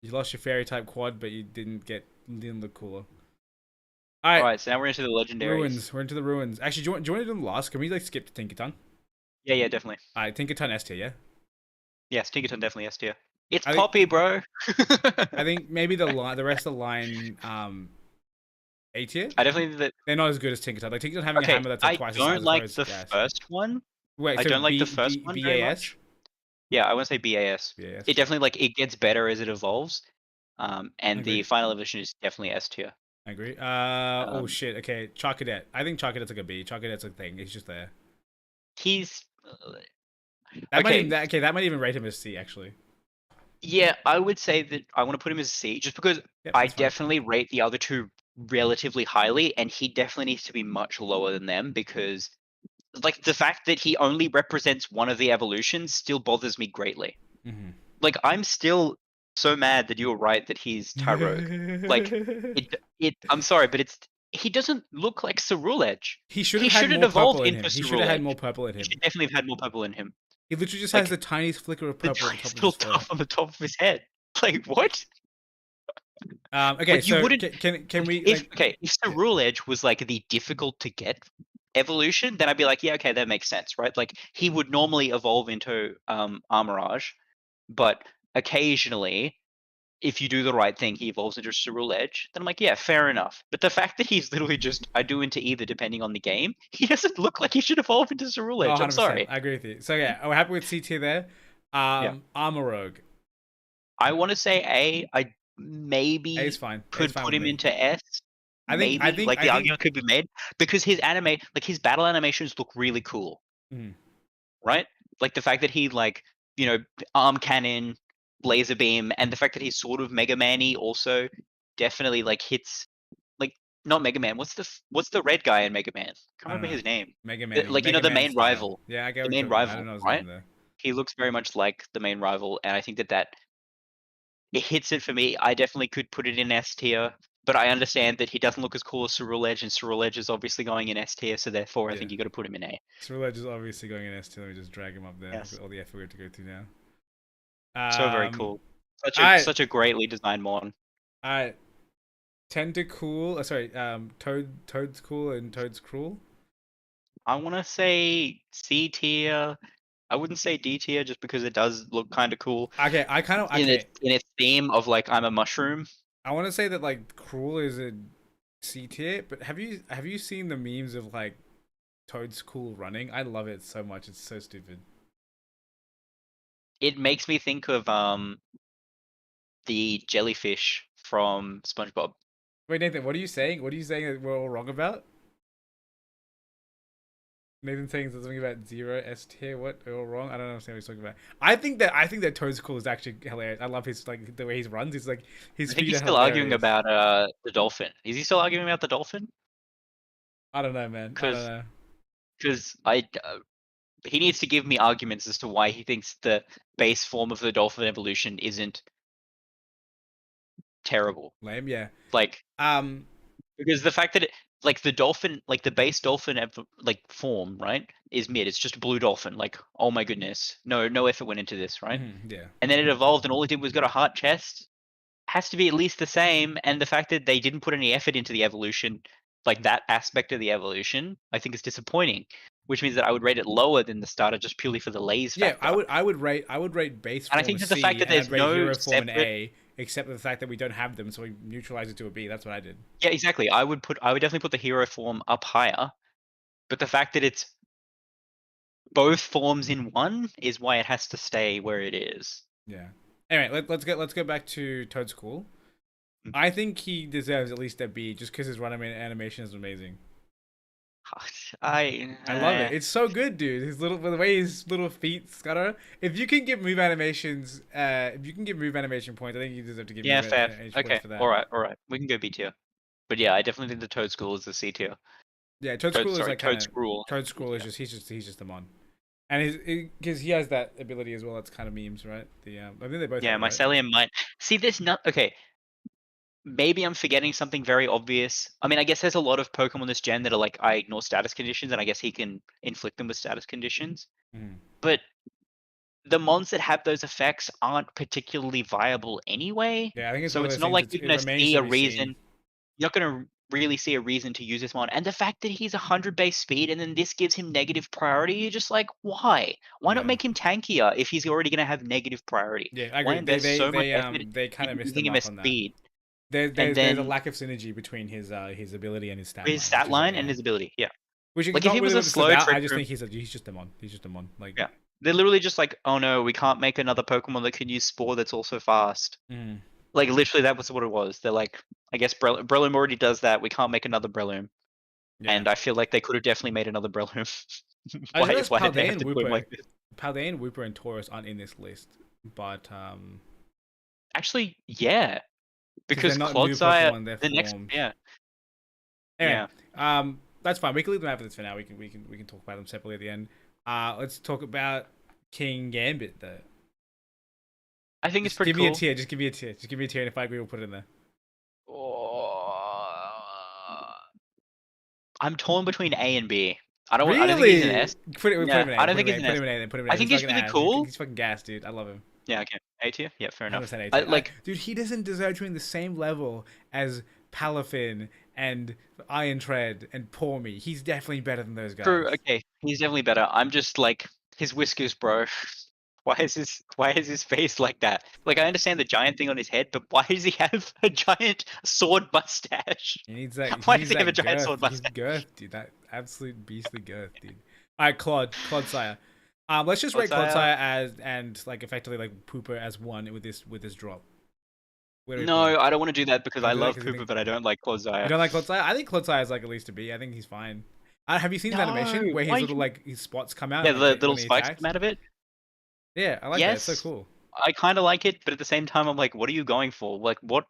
You lost your Fairy type quad, but you didn't look cooler. All All right, right, so now we're into the legendaries. ruins. We're into the ruins. Actually, do you want to do them last? Can we like skip to Tinkaton? Yeah, yeah, definitely. All right, Tinkaton S tier, yeah. Yes, Tinkerton definitely S tier. It's I think Poppy, bro. I think maybe the rest of the line, A tier. I definitely think that. They're not as good as Tinkaton. Like Tinkaton having a Okay, hammer that's like I twice the size don't of like hers, the gas. first one. Wait, I so don't like the first one very BAS? much. Yeah, I want to say BAS. BAS. It definitely like it gets better as it evolves. I And the agree. final edition is definitely S tier. I agree. Oh Um, shit. Okay, Charcadet. I think Charcadet's like a B. Charcadet's a thing. He's just there. he's That might even okay. that might even rate him as C actually. Yeah, I would say that I want to put him as a C just because Yep, I that's fine. definitely rate the other two relatively highly, and he definitely needs to be much lower than them because like the fact that he only represents one of the evolutions still bothers me greatly. Like I'm still so mad that you were right that he's Tyrogue. Like I'm sorry, but he doesn't look like Cerule Edge. He should He have had shouldn't more evolved purple in into him. He should have Cerule had more Edge. purple in He him. should definitely have had more purple in him. He literally just has Like the tiniest flicker of the purple at the top tiniest of little his fur. tuft on the top of his head. Like what? Okay, Like you so wouldn't can we if like okay, if Cerule Edge was like the difficult to get evolution, then I'd be like, yeah, okay, that makes sense, right? Like he would normally evolve into Armorage, but occasionally, if you do the right thing, he evolves into Cerule Edge, then I'm like, yeah, fair enough. But the fact that he's literally just I do into either depending on the game, he doesn't look like he should evolve into Cerule oh, Edge. I'm 100%. sorry. I agree with you. So yeah, we're happy with C tier there. Yeah. Armor Rogue. I want to say A. I A is maybe fine. A is could fine put with him me. into S. I Maybe. think Like I the think argument could be made because his anime, like his battle animations look really cool, mhm. right? Like the fact that he like, you know, arm cannon, laser beam, and the fact that he's sort of Mega Man-y also definitely like hits like not Mega Man. What's the red guy in Mega Man? Can't I don't remember know. his name. Mega Man. Like you know Mega the Man main style. rival, Yeah, I get the what you're main talking about. I don't rival, know his name right? though. He looks very much like the main rival, and I think that it hits it for me. I definitely could put it in S tier, but I understand that he doesn't look as cool as Cerule Edge, and Cerule Edge is obviously going in S tier, so therefore I Yeah. think you got to put him in A. Sriledge is obviously going in S tier. Let me just drag him up there. Look Yes, at all the effort we have to go through now. so very cool. Alright. Such a greatly designed mon. Alright. Tentacool. Sorry. Toad's cool and Toad's cruel. I want to say C tier. I wouldn't say D tier just because it does look kind of cool Okay, I kind of okay. in its theme of like I'm a mushroom. I want to say that like cruel is a C tier, but have you seen the memes of like Toad's cool running? I love it so much. It's so stupid. It makes me think of the jellyfish from SpongeBob. Wait, Nathan, what are you saying? What are you saying that we're all wrong about? Nathan saying something about zero S tier. What? We're all wrong. I don't understand what he's talking about. I think that Toad's cool is actually hilarious. I love his like the way he runs. He's like his I think feet he's are still arguing hilarious. about the dolphin. Is he still arguing about the dolphin? I don't know, man. I don't Because know. he needs to give me arguments as to why he thinks the base form of the dolphin evolution isn't terrible. Lame, yeah. Like Um, because the fact that like the dolphin, like the base dolphin like form, right, is mid. It's just a blue dolphin. Like oh my goodness, no effort went into this, right? yeah. And then it evolved, and all it did was got a heart chest. Has to be at least the same. And the fact that they didn't put any effort into the evolution, like that aspect of the evolution, I think is disappointing. Which means that I would rate it lower than the starter just purely for the laze Yeah, factor. I would rate base And I form think that the fact C that and I'd there's rate no hero form an separate, A, except for the fact that we don't have them, so we neutralize it to a B. That's what I did. yeah, exactly. I would definitely put the hero form up higher. But the fact that it's both forms in one is why it has to stay where it is. Yeah. Anyway, let's go back to Toad's cool. I think he deserves at least a B just because his run animation is amazing. I love it. It's so good, dude. His little the way his little feet scutter. If you can give move animations, if you can give move animation points, I think you deserve to give Yeah, move fair. animation Okay, points for that. all right. We can go B tier. But yeah, I definitely think the Toad School is the C tier. Yeah, Toad Scroll is like kind Toad of Scroll. Toad Scroll is just he's just a mon, and because he has that ability as well. That's kind of memes, right? I think they both Yeah, have it, right? Mycelium might see this. Not okay. Maybe I'm forgetting something very obvious. I mean, I guess there's a lot of Pokemon this gen that are like I ignore status conditions, and I guess he can inflict them with status conditions. Mhm. But the mons that have those effects aren't particularly viable anyway. Yeah, I think it's one So of it's those not things. like you're It gonna remains see to a be seen. reason. You're not gonna really see a reason to use this one. And the fact that he's 100 base speed and then this gives him negative priority, you're just like, why? Why not Yeah. make him tankier if he's already going to have negative priority? Yeah, I Why agree. They invest they so much they effort they kind of in missed the using him mark as on that. speed? There's And a then lack of synergy between his ability and his stat his line. stat line Yeah. and his ability, yeah. Which is Like if not he was really a what it's slow about. trick I just room, think he's just a mon. He's just a mon. Like yeah. They're literally just like, oh no, we can't make another Pokemon that can use Spore that's also fast. mm, Like literally, that was what it was. They're like, I guess Breloom already does that. We can't make another Breloom. yeah. And I feel like they could have definitely made another Breloom. I just realized Why did they have to do him like this? Paldean, Wooper, and Taurus aren't in this list, but Actually, yeah, because they're because not new Clodsire, Pokemon, they're the next, formed. yeah, Anyway, yeah. that's fine. We can leave them out for this for now. We can talk about them separately at the end. Let's talk about King Gambit though. I think it's Just pretty give me a cool. tier. Just give me a tier. Just give me a tier, and if I agree, we'll put it in there. Oh, I'm torn between A and B. I don't think he's an Really? S. Put him Yeah, in A. I don't Put him think in he's A. an Put S. him in A. Then put him in A. I He's think he's fucking really ass. cool. He's fucking gas, dude. I love him. Yeah, okay. A tier? Yeah, fair enough. 100% A I, tier. like, Dude, he doesn't deserve to be in the same level as Palafin and Iron Tread and Poor Me. He's definitely better than those guys. true, okay, he's definitely better. I'm just like, his whiskers, bro. Why is his face like that? Like, I understand the giant thing on his head, but why does he have a giant sword mustache? He needs that. He Why needs does he have a that giant girth. sword He's mustache? girth, dude. That absolute beastly girth, dude. All right, Claude Sire. Let's just rate Clodsire. Clodsire as and like effectively like Pooper as one with this drop. Where do we put No, him? I don't want to do that because Don't I do that love 'cause you Pooper, think but I don't like you Clodsire. don't like Clodsire. I think Clodsire is like at least a B. I think he's fine. Have you seen his No, animation where why his little you- like his spots come out? Yeah, like, the when little he spikes attacks? come out of it. Yeah, I like that. It's so Yes, cool. I kind of like it, but at the same time, I'm like, what are you going for? Like, what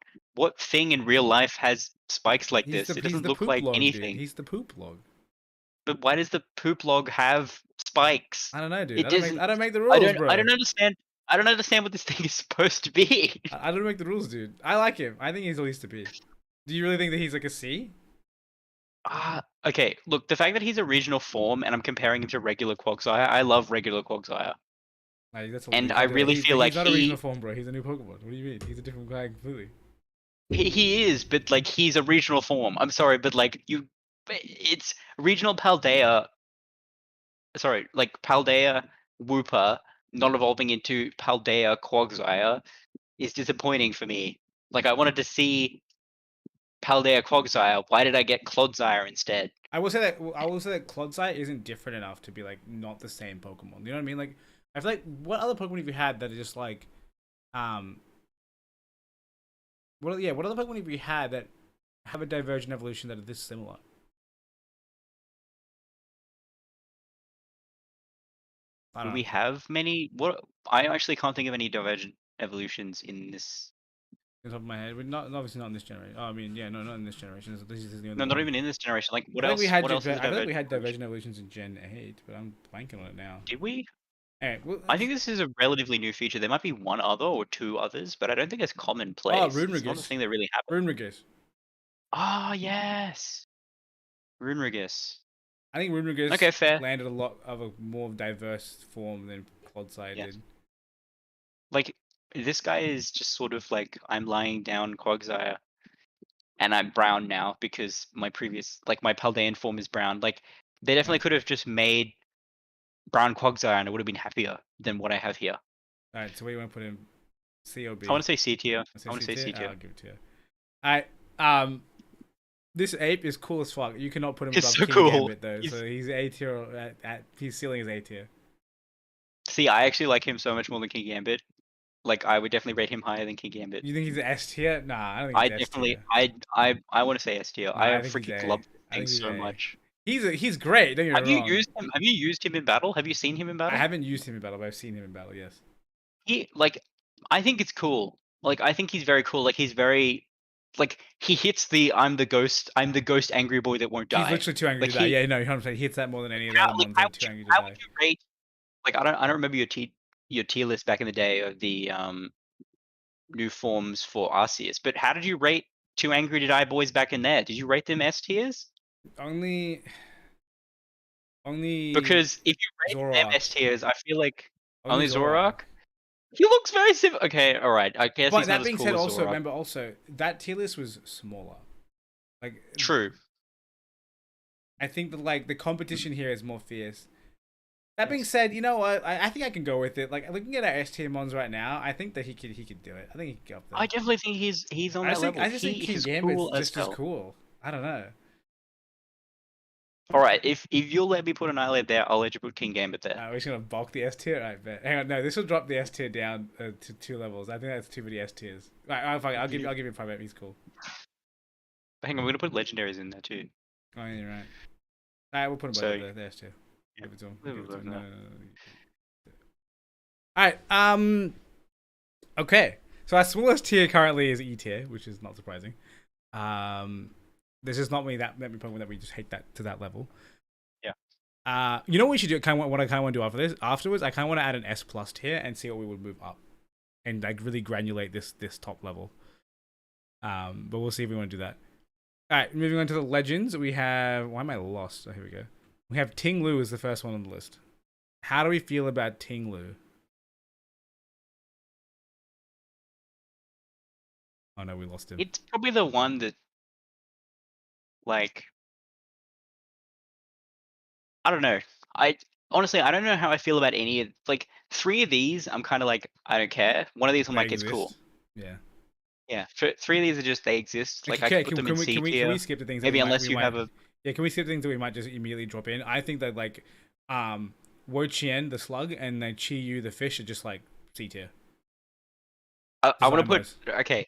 thing in real life has spikes like this? It He's doesn't the look poop like log, dude. anything. He's the poop log. But why does the poop log have spikes? I don't know, dude. It doesn't. I don't make the rules, bro. I don't understand. I don't understand what this thing is supposed to be. I don't make the rules, dude. I like him. I think he's at least a B. Do you really think that he's like a C? Okay. Look, the fact that he's a regional form and I'm comparing him to regular Quagsire, I love regular Quagsire. Like, that's And I really feel like he's not a regional form, bro. He's a new Pokemon. What do you mean? He's a different guy completely. he is, but like he's a regional form. I'm sorry, but like it's regional Paldea. Sorry, like Paldea Wooper not evolving into Paldea Quagsire is disappointing for me. Like I wanted to see Paldea Quagsire. Why did I get Clodsire instead? I will say that Clodsire isn't different enough to be like not the same Pokemon. You know what I mean? Like I feel like what other Pokemon have you had that are just like what other Pokemon have you had that have a divergent evolution that are this similar? I Do don't we know. have many? What I actually can't think of any divergent evolutions in this. On the top of my head, but not obviously not in this generation. Oh, I mean, yeah, no, not in this generation. This is the only No, not one. even in this generation. Like what I think else? we had What else is I feel like we divergent had evolution? divergent evolutions in Gen 8, but I'm blanking on it now. Did we? Anyway, well, I think this is a relatively new feature. There might be one other or two others, but I don't think it's oh, commonplace. It's not a Runerigus. thing that really happens. Runerigus. Ah, yes. Runerigus. I think Runerigus Okay, fair. landed a lot of a more diverse form than Clodsire Yes. did. Like, this guy is just sort of like, I'm lying down Quagsire, and I'm brown now because my previous, like, my Paldean form is brown. Like, they definitely Right. could have just made brown Quagsire and it would have been happier than what I have here. All right, so where do you want to put him? C or B? I want to say C tier. I want to say C C tier. tier. I'll give it to you. All right. This ape is cool as fuck. You cannot put him It's above so King cool. Gambit though. He's- So he's A tier. His ceiling is A tier. See, I actually like him so much more than King Gambit. Like, I would definitely rate him higher than King Gambit. You think he's S tier? Nah, I don't think I he's S definitely, tier. I want to say S tier. Nah, I I think he's freaking A. love this I thing think he's so A. much. He's great. Don't get Have me you wrong. used him? Have you used him in battle? Have you seen him in I battle? haven't used him in battle, but I've seen him in battle. Yes. He like, I think it's cool. Like, I think he's very cool. Like, he's very, like, he hits the I'm the ghost angry boy that won't die. He's literally too angry Like, to die. he- Yeah, no, 100%. He hits that more than any of the How, other like, ones how that are too angry to how die. would you rate? Like, I don't remember your tier list back in the day of the new forms for Arceus. But how did you rate Too Angry to Die boys back in there? Did you rate them S tiers? Only Because if you rate them Zoroark. S tiers, I feel like Only only Zoroark. He looks very similar. Okay, all right. I guess But he's not that as being cool said, as also Zoroark. remember, also that tier list was smaller. Like, True. I think that like the competition here is more fierce. That being Yes. said, you know what? I think I can go with it. Like looking at our S tier mons right now, I think that he could do it. I think he could go up I there. definitely think he's on that level. I just think He King is Gambit's cool as just as hell. cool. I don't know. All right, if you'll let me put Annihilate there, I'll let you put King Gambit there. We're just gonna bulk the S tier. I bet. Hang on, no, this will drop the S tier down to 2 levels. I think that's too many S tiers. Right, I'll give you 5. He's cool. Hang on, we're gonna put legendaries in there too. Oh, yeah, you're right. Alright, we'll put him So both there. S tier. yeah, Give it to him. leave Give it it to him. there. No. Alright, okay. So our smallest tier currently is E tier, which is not surprising. There's just not many Pokemon that we just hate that to that level. You know what we should do? What I kind of want to do after this. Afterwards, I kind of want to add an S plus tier and see what we would move up, and like really granulate this top level. But we'll see if we want to do that. All right, moving on to the legends. We have. Why am I lost? Oh, here we go. We have Ting Lu as the first one on the list. How do we feel about Ting Lu? Oh no, we lost him. It's probably the one that, like, I don't know. I honestly I don't know how I feel about any of like 3 of these. I'm kind of like I don't care. One of these I'm They like it's cool. exist. Yeah. Yeah, 3 of these are just they exist. Like I Okay, could put them in C can tier. we skip the things Maybe that unless you have a. Yeah, can we skip the things that we might just immediately drop in? I think that like Wo Chien, the slug, and then Chi Yu, the fish, are just like C tier. I want to put Design-wise. okay.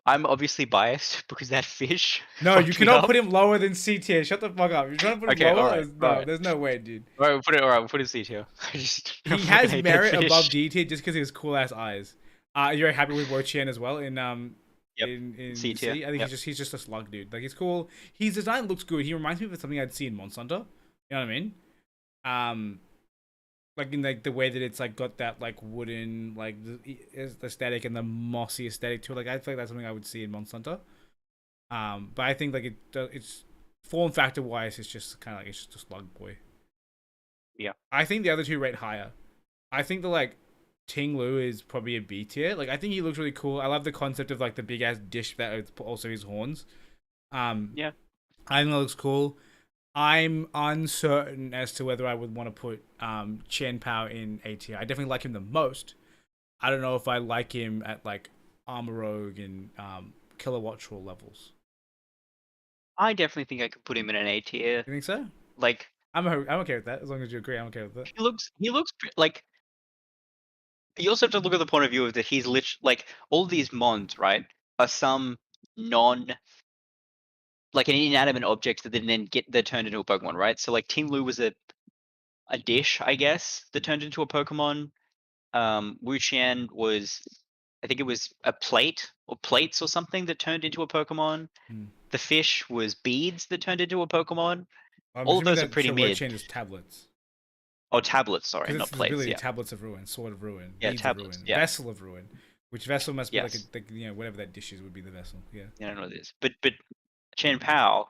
I'm obviously biased because that fish. No, you fucked me cannot up. put him lower than C tier. Shut the fuck up. You're trying to put him Okay, lower? alright, No, alright. there's no way, dude. All right, we'll put it. All right, we'll put it in C tier. He I fucking has hate that merit fish. above D tier just because he has cool ass eyes. You're happy with Wo Chien as well in Yep. in C tier. I think Yep. he's just a slug, dude. Like he's cool. His design looks good. He reminds me of something I'd see in Monster Hunter. You know what I mean? Like in like the way that it's like got that like wooden like the aesthetic and the mossy aesthetic to it. Like I feel like that's something I would see in Monster Hunter. But I think like it's form factor wise, it's just kind of like it's just a slug boy. Yeah. I think the other two rate higher. I think the like Ting Lu is probably a B tier. Like I think he looks really cool. I love the concept of like the big ass dish that is also his horns. Yeah. I think that looks cool. I'm uncertain as to whether I would want to put Chen Pao in A tier. I definitely like him the most. I don't know if I like him at like Armor Rogue and Killer Watch Roll levels. I definitely think I could put him in an A tier. You think so? Like I'm okay with that. As long as you agree, I'm okay with that. he looks like. You also have to look at the point of view of that he's like all these mons, right, are some non like an inanimate object that then they're turned into a Pokemon, right? So like Ting Lu was a dish, I guess, that turned into a Pokemon. Wu Qian was, I think it was a plate or plates or something that turned into a Pokemon. The fish was beads that turned into a Pokemon. I'm All of assuming those are that pretty Wo mid. Chien is tablets. Oh, tablets, sorry, Because not it's the plates. ability Yeah, Tablets of Ruin, Sword of Ruin, yeah, Beads tablets. of Ruin, Yeah, Vessel of Ruin, which vessel must be yes. like you know whatever that dish is would be the vessel. Yeah. I don't know this, but Chen Pao,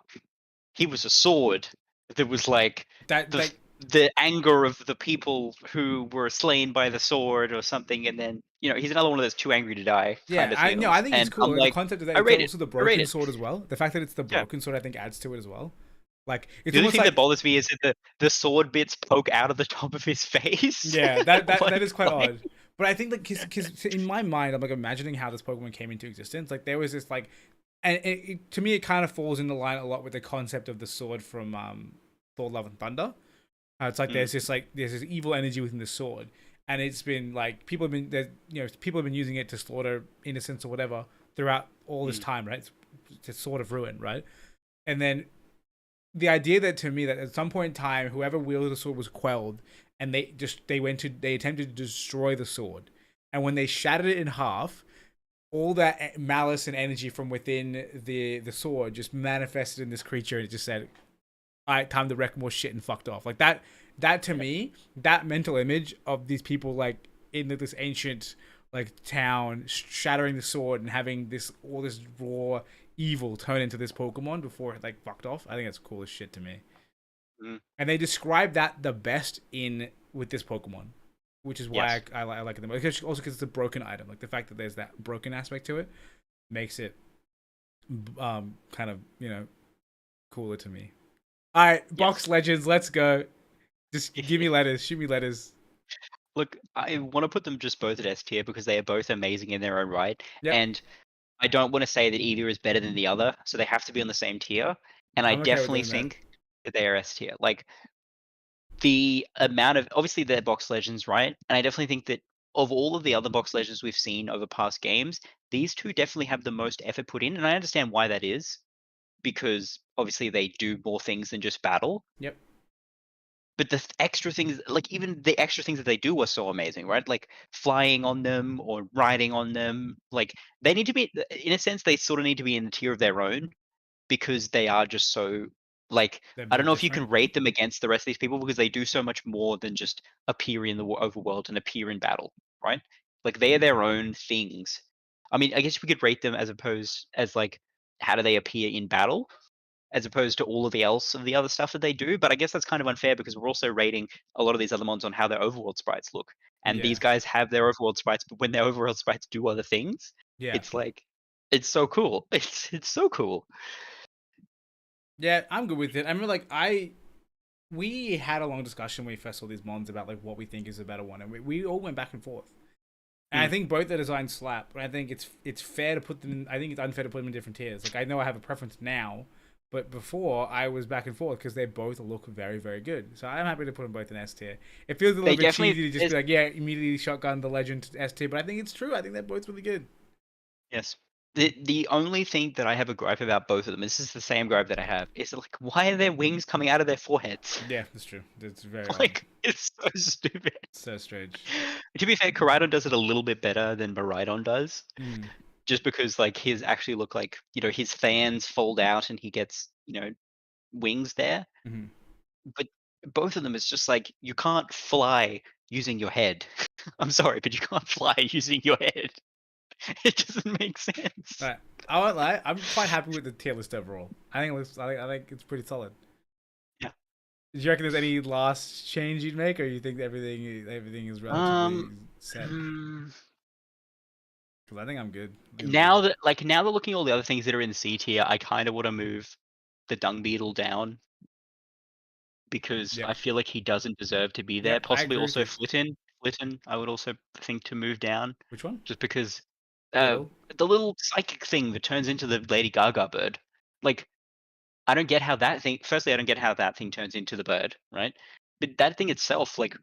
he was a sword that was like That the like the anger of the people who were slain by the sword or something, and then he's another one of those too angry to die yeah, kind of I know. I feels. think it's And cool. I'm Like, the like, concept of that I it's rate it. also the I rate broken it. sword as well. The fact that it's the Yeah. broken sword, I think, adds to it as well. Like it's The only almost thing like that bothers me is that the sword bits poke out of the top of his face. yeah, that Like, is quite like- odd. But I think like because in my mind, I'm like imagining how this Pokemon came into existence. Like there was this like, and to me, it kind of falls in the line a lot with the concept of the sword from Thor: Love and Thunder. It's like there's this evil energy within the sword, and it's been like people have been using it to slaughter innocents or whatever throughout all this time, right? It's sort of ruin, right? And then the idea that to me that at some point in time, whoever wielded the sword was quelled, and they attempted to destroy the sword, and when they shattered it in half, all that malice and energy from within the sword just manifested in this creature, and it just said, all right, time to wreck more shit and fucked off. Like that to me, that mental image of these people like in this ancient like town shattering the sword and having all this raw evil turn into this Pokemon before it like fucked off. I think that's cool as shit to me. And they describe that the best with this Pokemon, which is why I like it the most. Also because it's a broken item. Like the fact that there's that broken aspect to it makes it kind of cooler to me. All right, Yes. Box Legends, let's go. Just give me letters. Shoot me letters. Look, I want to put them just both at S tier because they are both amazing in their own right, Yep, and I don't want to say that either is better than the other, so they have to be on the same tier. And I I'm okay with definitely doing that. think that they are S tier. Like the amount of obviously they're box legends, right? And I definitely think that of all of the other box legends we've seen over past games, these two definitely have the most effort put in, and I understand why that is because obviously they do more things than just battle. Yep. But the extra things, like even the extra things that they do are so amazing, right? Like flying on them or riding on them. Like they need to be, in a sense, they sort of need to be in a tier of their own because they are just so like They're I don't built know if you different. can rate them against the rest of these people because they do so much more than just appear in the overworld and appear in battle, right? Like they are their own things. I mean, I guess we could rate them as opposed as like how do they appear in battle as opposed to all of the else of the other stuff that they do. But I guess that's kind of unfair because we're also rating a lot of these other mods on how their overworld sprites look. And Yeah. these guys have their overworld sprites, but when their overworld sprites do other things, Yeah. it's like it's so cool. It's so cool. Yeah, I'm good with it. I mean, like, we had a long discussion when we first saw these mods about like what we think is a better one, and we all went back and forth. And I Mm. think both the designs slap, but I think it's fair to put them. I think it's unfair to put them in different tiers. Like I know I have a preference now, but before I was back and forth because they both look very very good. So I'm happy to put them both in S tier. It feels a little They bit definitely cheesy to just be like, yeah, immediately shotgun the legend to S tier, but I think it's true. I think they're both really good. yes. The only thing that I have a gripe about both of them, this is the same gripe that I have, is like why are their wings coming out of their foreheads? Yeah, that's true. That's very odd. Like it's so stupid. So strange. To be fair, Koraidon does it a little bit better than Miraidon does. Mm. Just because like his actually look like his fans fold out and he gets wings there, Mm-hmm. but both of them it's just like you can't fly using your head. I'm sorry, but you can't fly using your head. It doesn't make sense. Right. I won't lie. I'm quite happy with the tier list overall. I think it looks. I think it's pretty solid. Yeah. Do you reckon there's any last change you'd make, or you think everything is relatively set? Hmm, Because I think I'm good. I think I'm good. now that looking at all the other things that are in C tier, I kind of want to move the dung beetle down because Yep. I feel like he doesn't deserve to be there. Yep. I Possibly agree with also you. Flitten, I would also think to move down Which one? just because uh, Beetle. the little psychic thing that turns into the Lady Gaga bird. Like, I don't get how that thing. Firstly, I don't get how that thing turns into the bird, right? But that thing itself, like,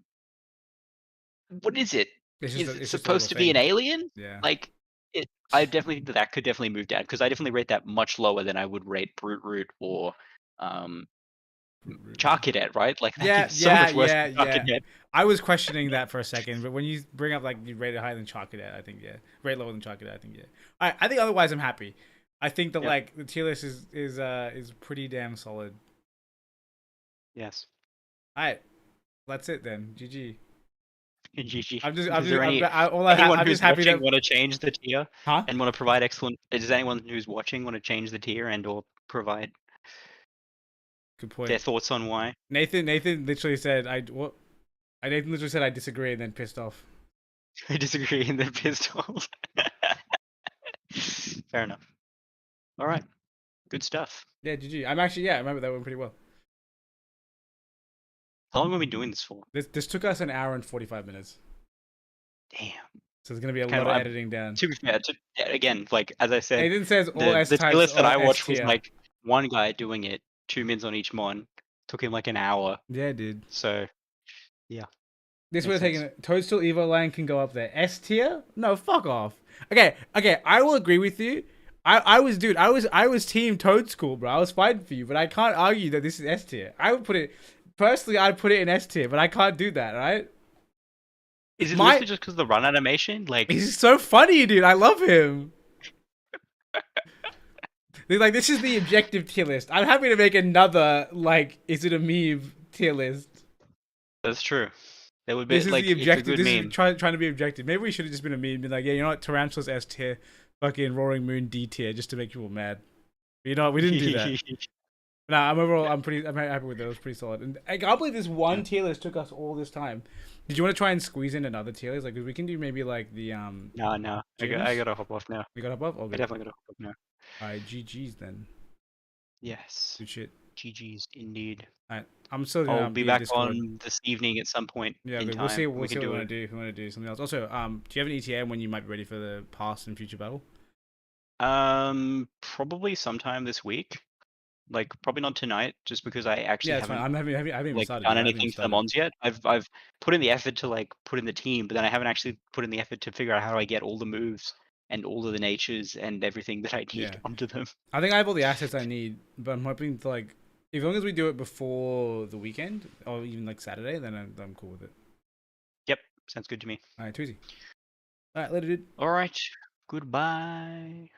what is it? Is it It's just a little supposed to be an thing. alien? Yeah. Like, it. I definitely think that could definitely move down because I definitely rate that much lower than I would rate Brute Root or um, Charcadet, right? Like that Yeah. thing's so Yeah. much worse Yeah. than Yeah. Charcadet. I was questioning that for a second, but when you bring up like you rate it higher than Chocolate, I think yeah, rate lower than Chocolate, I think yeah. I think otherwise I'm happy. I think that Yep. like the tier list is pretty damn solid. Yes. All right, that's it then. GG. GG. I'm Is there any anyone I'm just who's happy watching that. want to change the tier Huh? and want to provide excellent? Does anyone who's watching want to change the tier and or provide Good their point. thoughts on why? Nathan literally said I what? Nathan literally said I disagree and then pissed off. I disagree and they're pissed off. Fair enough. All right. Good stuff. Yeah, GG. I'm actually yeah, I remember that went pretty well. How long have we been doing this for? This took us an hour and 45 minutes. Damn. So there's gonna be a Kind lot of. of editing down. To be fair, yeah, again, like as I said, Nathan says all S the tier types list that are I S watched was tier. like one guy doing it, 2 minutes on each mon. Took him like an hour. Yeah, dude. So yeah, This would makes have sense. taken Toadstool Evo Line can go up there. S tier? No, fuck off. Okay, I will agree with you. I was team Toadstool, bro. I was fighting for you, but I can't argue that this is S tier. I would put it personally. I'd put it in S tier, but I can't do that, right? Is it My listed just because of the run animation? Like, he's so funny, dude. I love him. They're like, this is the objective tier list. I'm happy to make another like, is it a meme tier list? that's true. That would be This is like the it's a objective. good This is meme. trying to be objective. Maybe we should have just been a meme, been like, yeah, you know what, Tarantulas S tier, fucking Roaring Moon D tier, just to make people mad. But you know what, we didn't do that. Nah, I'm happy with it. It was pretty solid. And I can't believe this one Yeah. tier list took us all this time. Did you want to try and squeeze in another tier list? Like, we can do maybe like the No. I gyms? gotta hop off now. We got above. All I good. definitely gotta hop off now. All right, GG's then. Yes. Good shit. GG's indeed. Alright, I'm still I'll gonna be be in back Discord. on this evening at some point. Yeah, in we'll time. see. We'll see what we do want it. to do. If we want to do something else. Also, do you have an ETA and when you might be ready for the past and future battle? Probably sometime this week. Like probably not tonight, just because I actually Yeah, it's fine. haven't I haven't even like started done yet. I haven't even anything for the started. mons yet. I've put in the effort to like put in the team, but then I haven't actually put in the effort to figure out how do I get all the moves and all of the natures and everything that I need Yeah. onto them. I think I have all the assets I need, but I'm hoping to like, as long as we do it before the weekend or even like Saturday, then I'm cool with it. Yep, sounds good to me. All right, Toozy. All right, later, dude. All right, goodbye.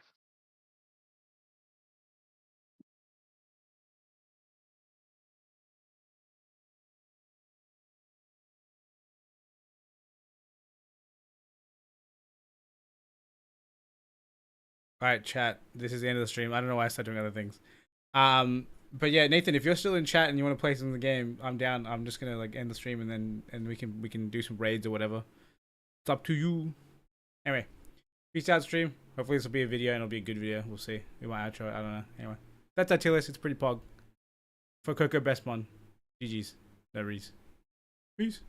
All right, chat. This is the end of the stream. I don't know why I started doing other things. But yeah, Nathan, if you're still in chat and you want to play some of the game, I'm down. I'm just gonna like end the stream and then we can do some raids or whatever. It's up to you. Anyway, peace out, stream. Hopefully this will be a video and it'll be a good video. We'll see. We might outro it. I don't know. Anyway, that's our tier list. It's pretty pog. For Coco Bestmon. GG's. No reason. Peace.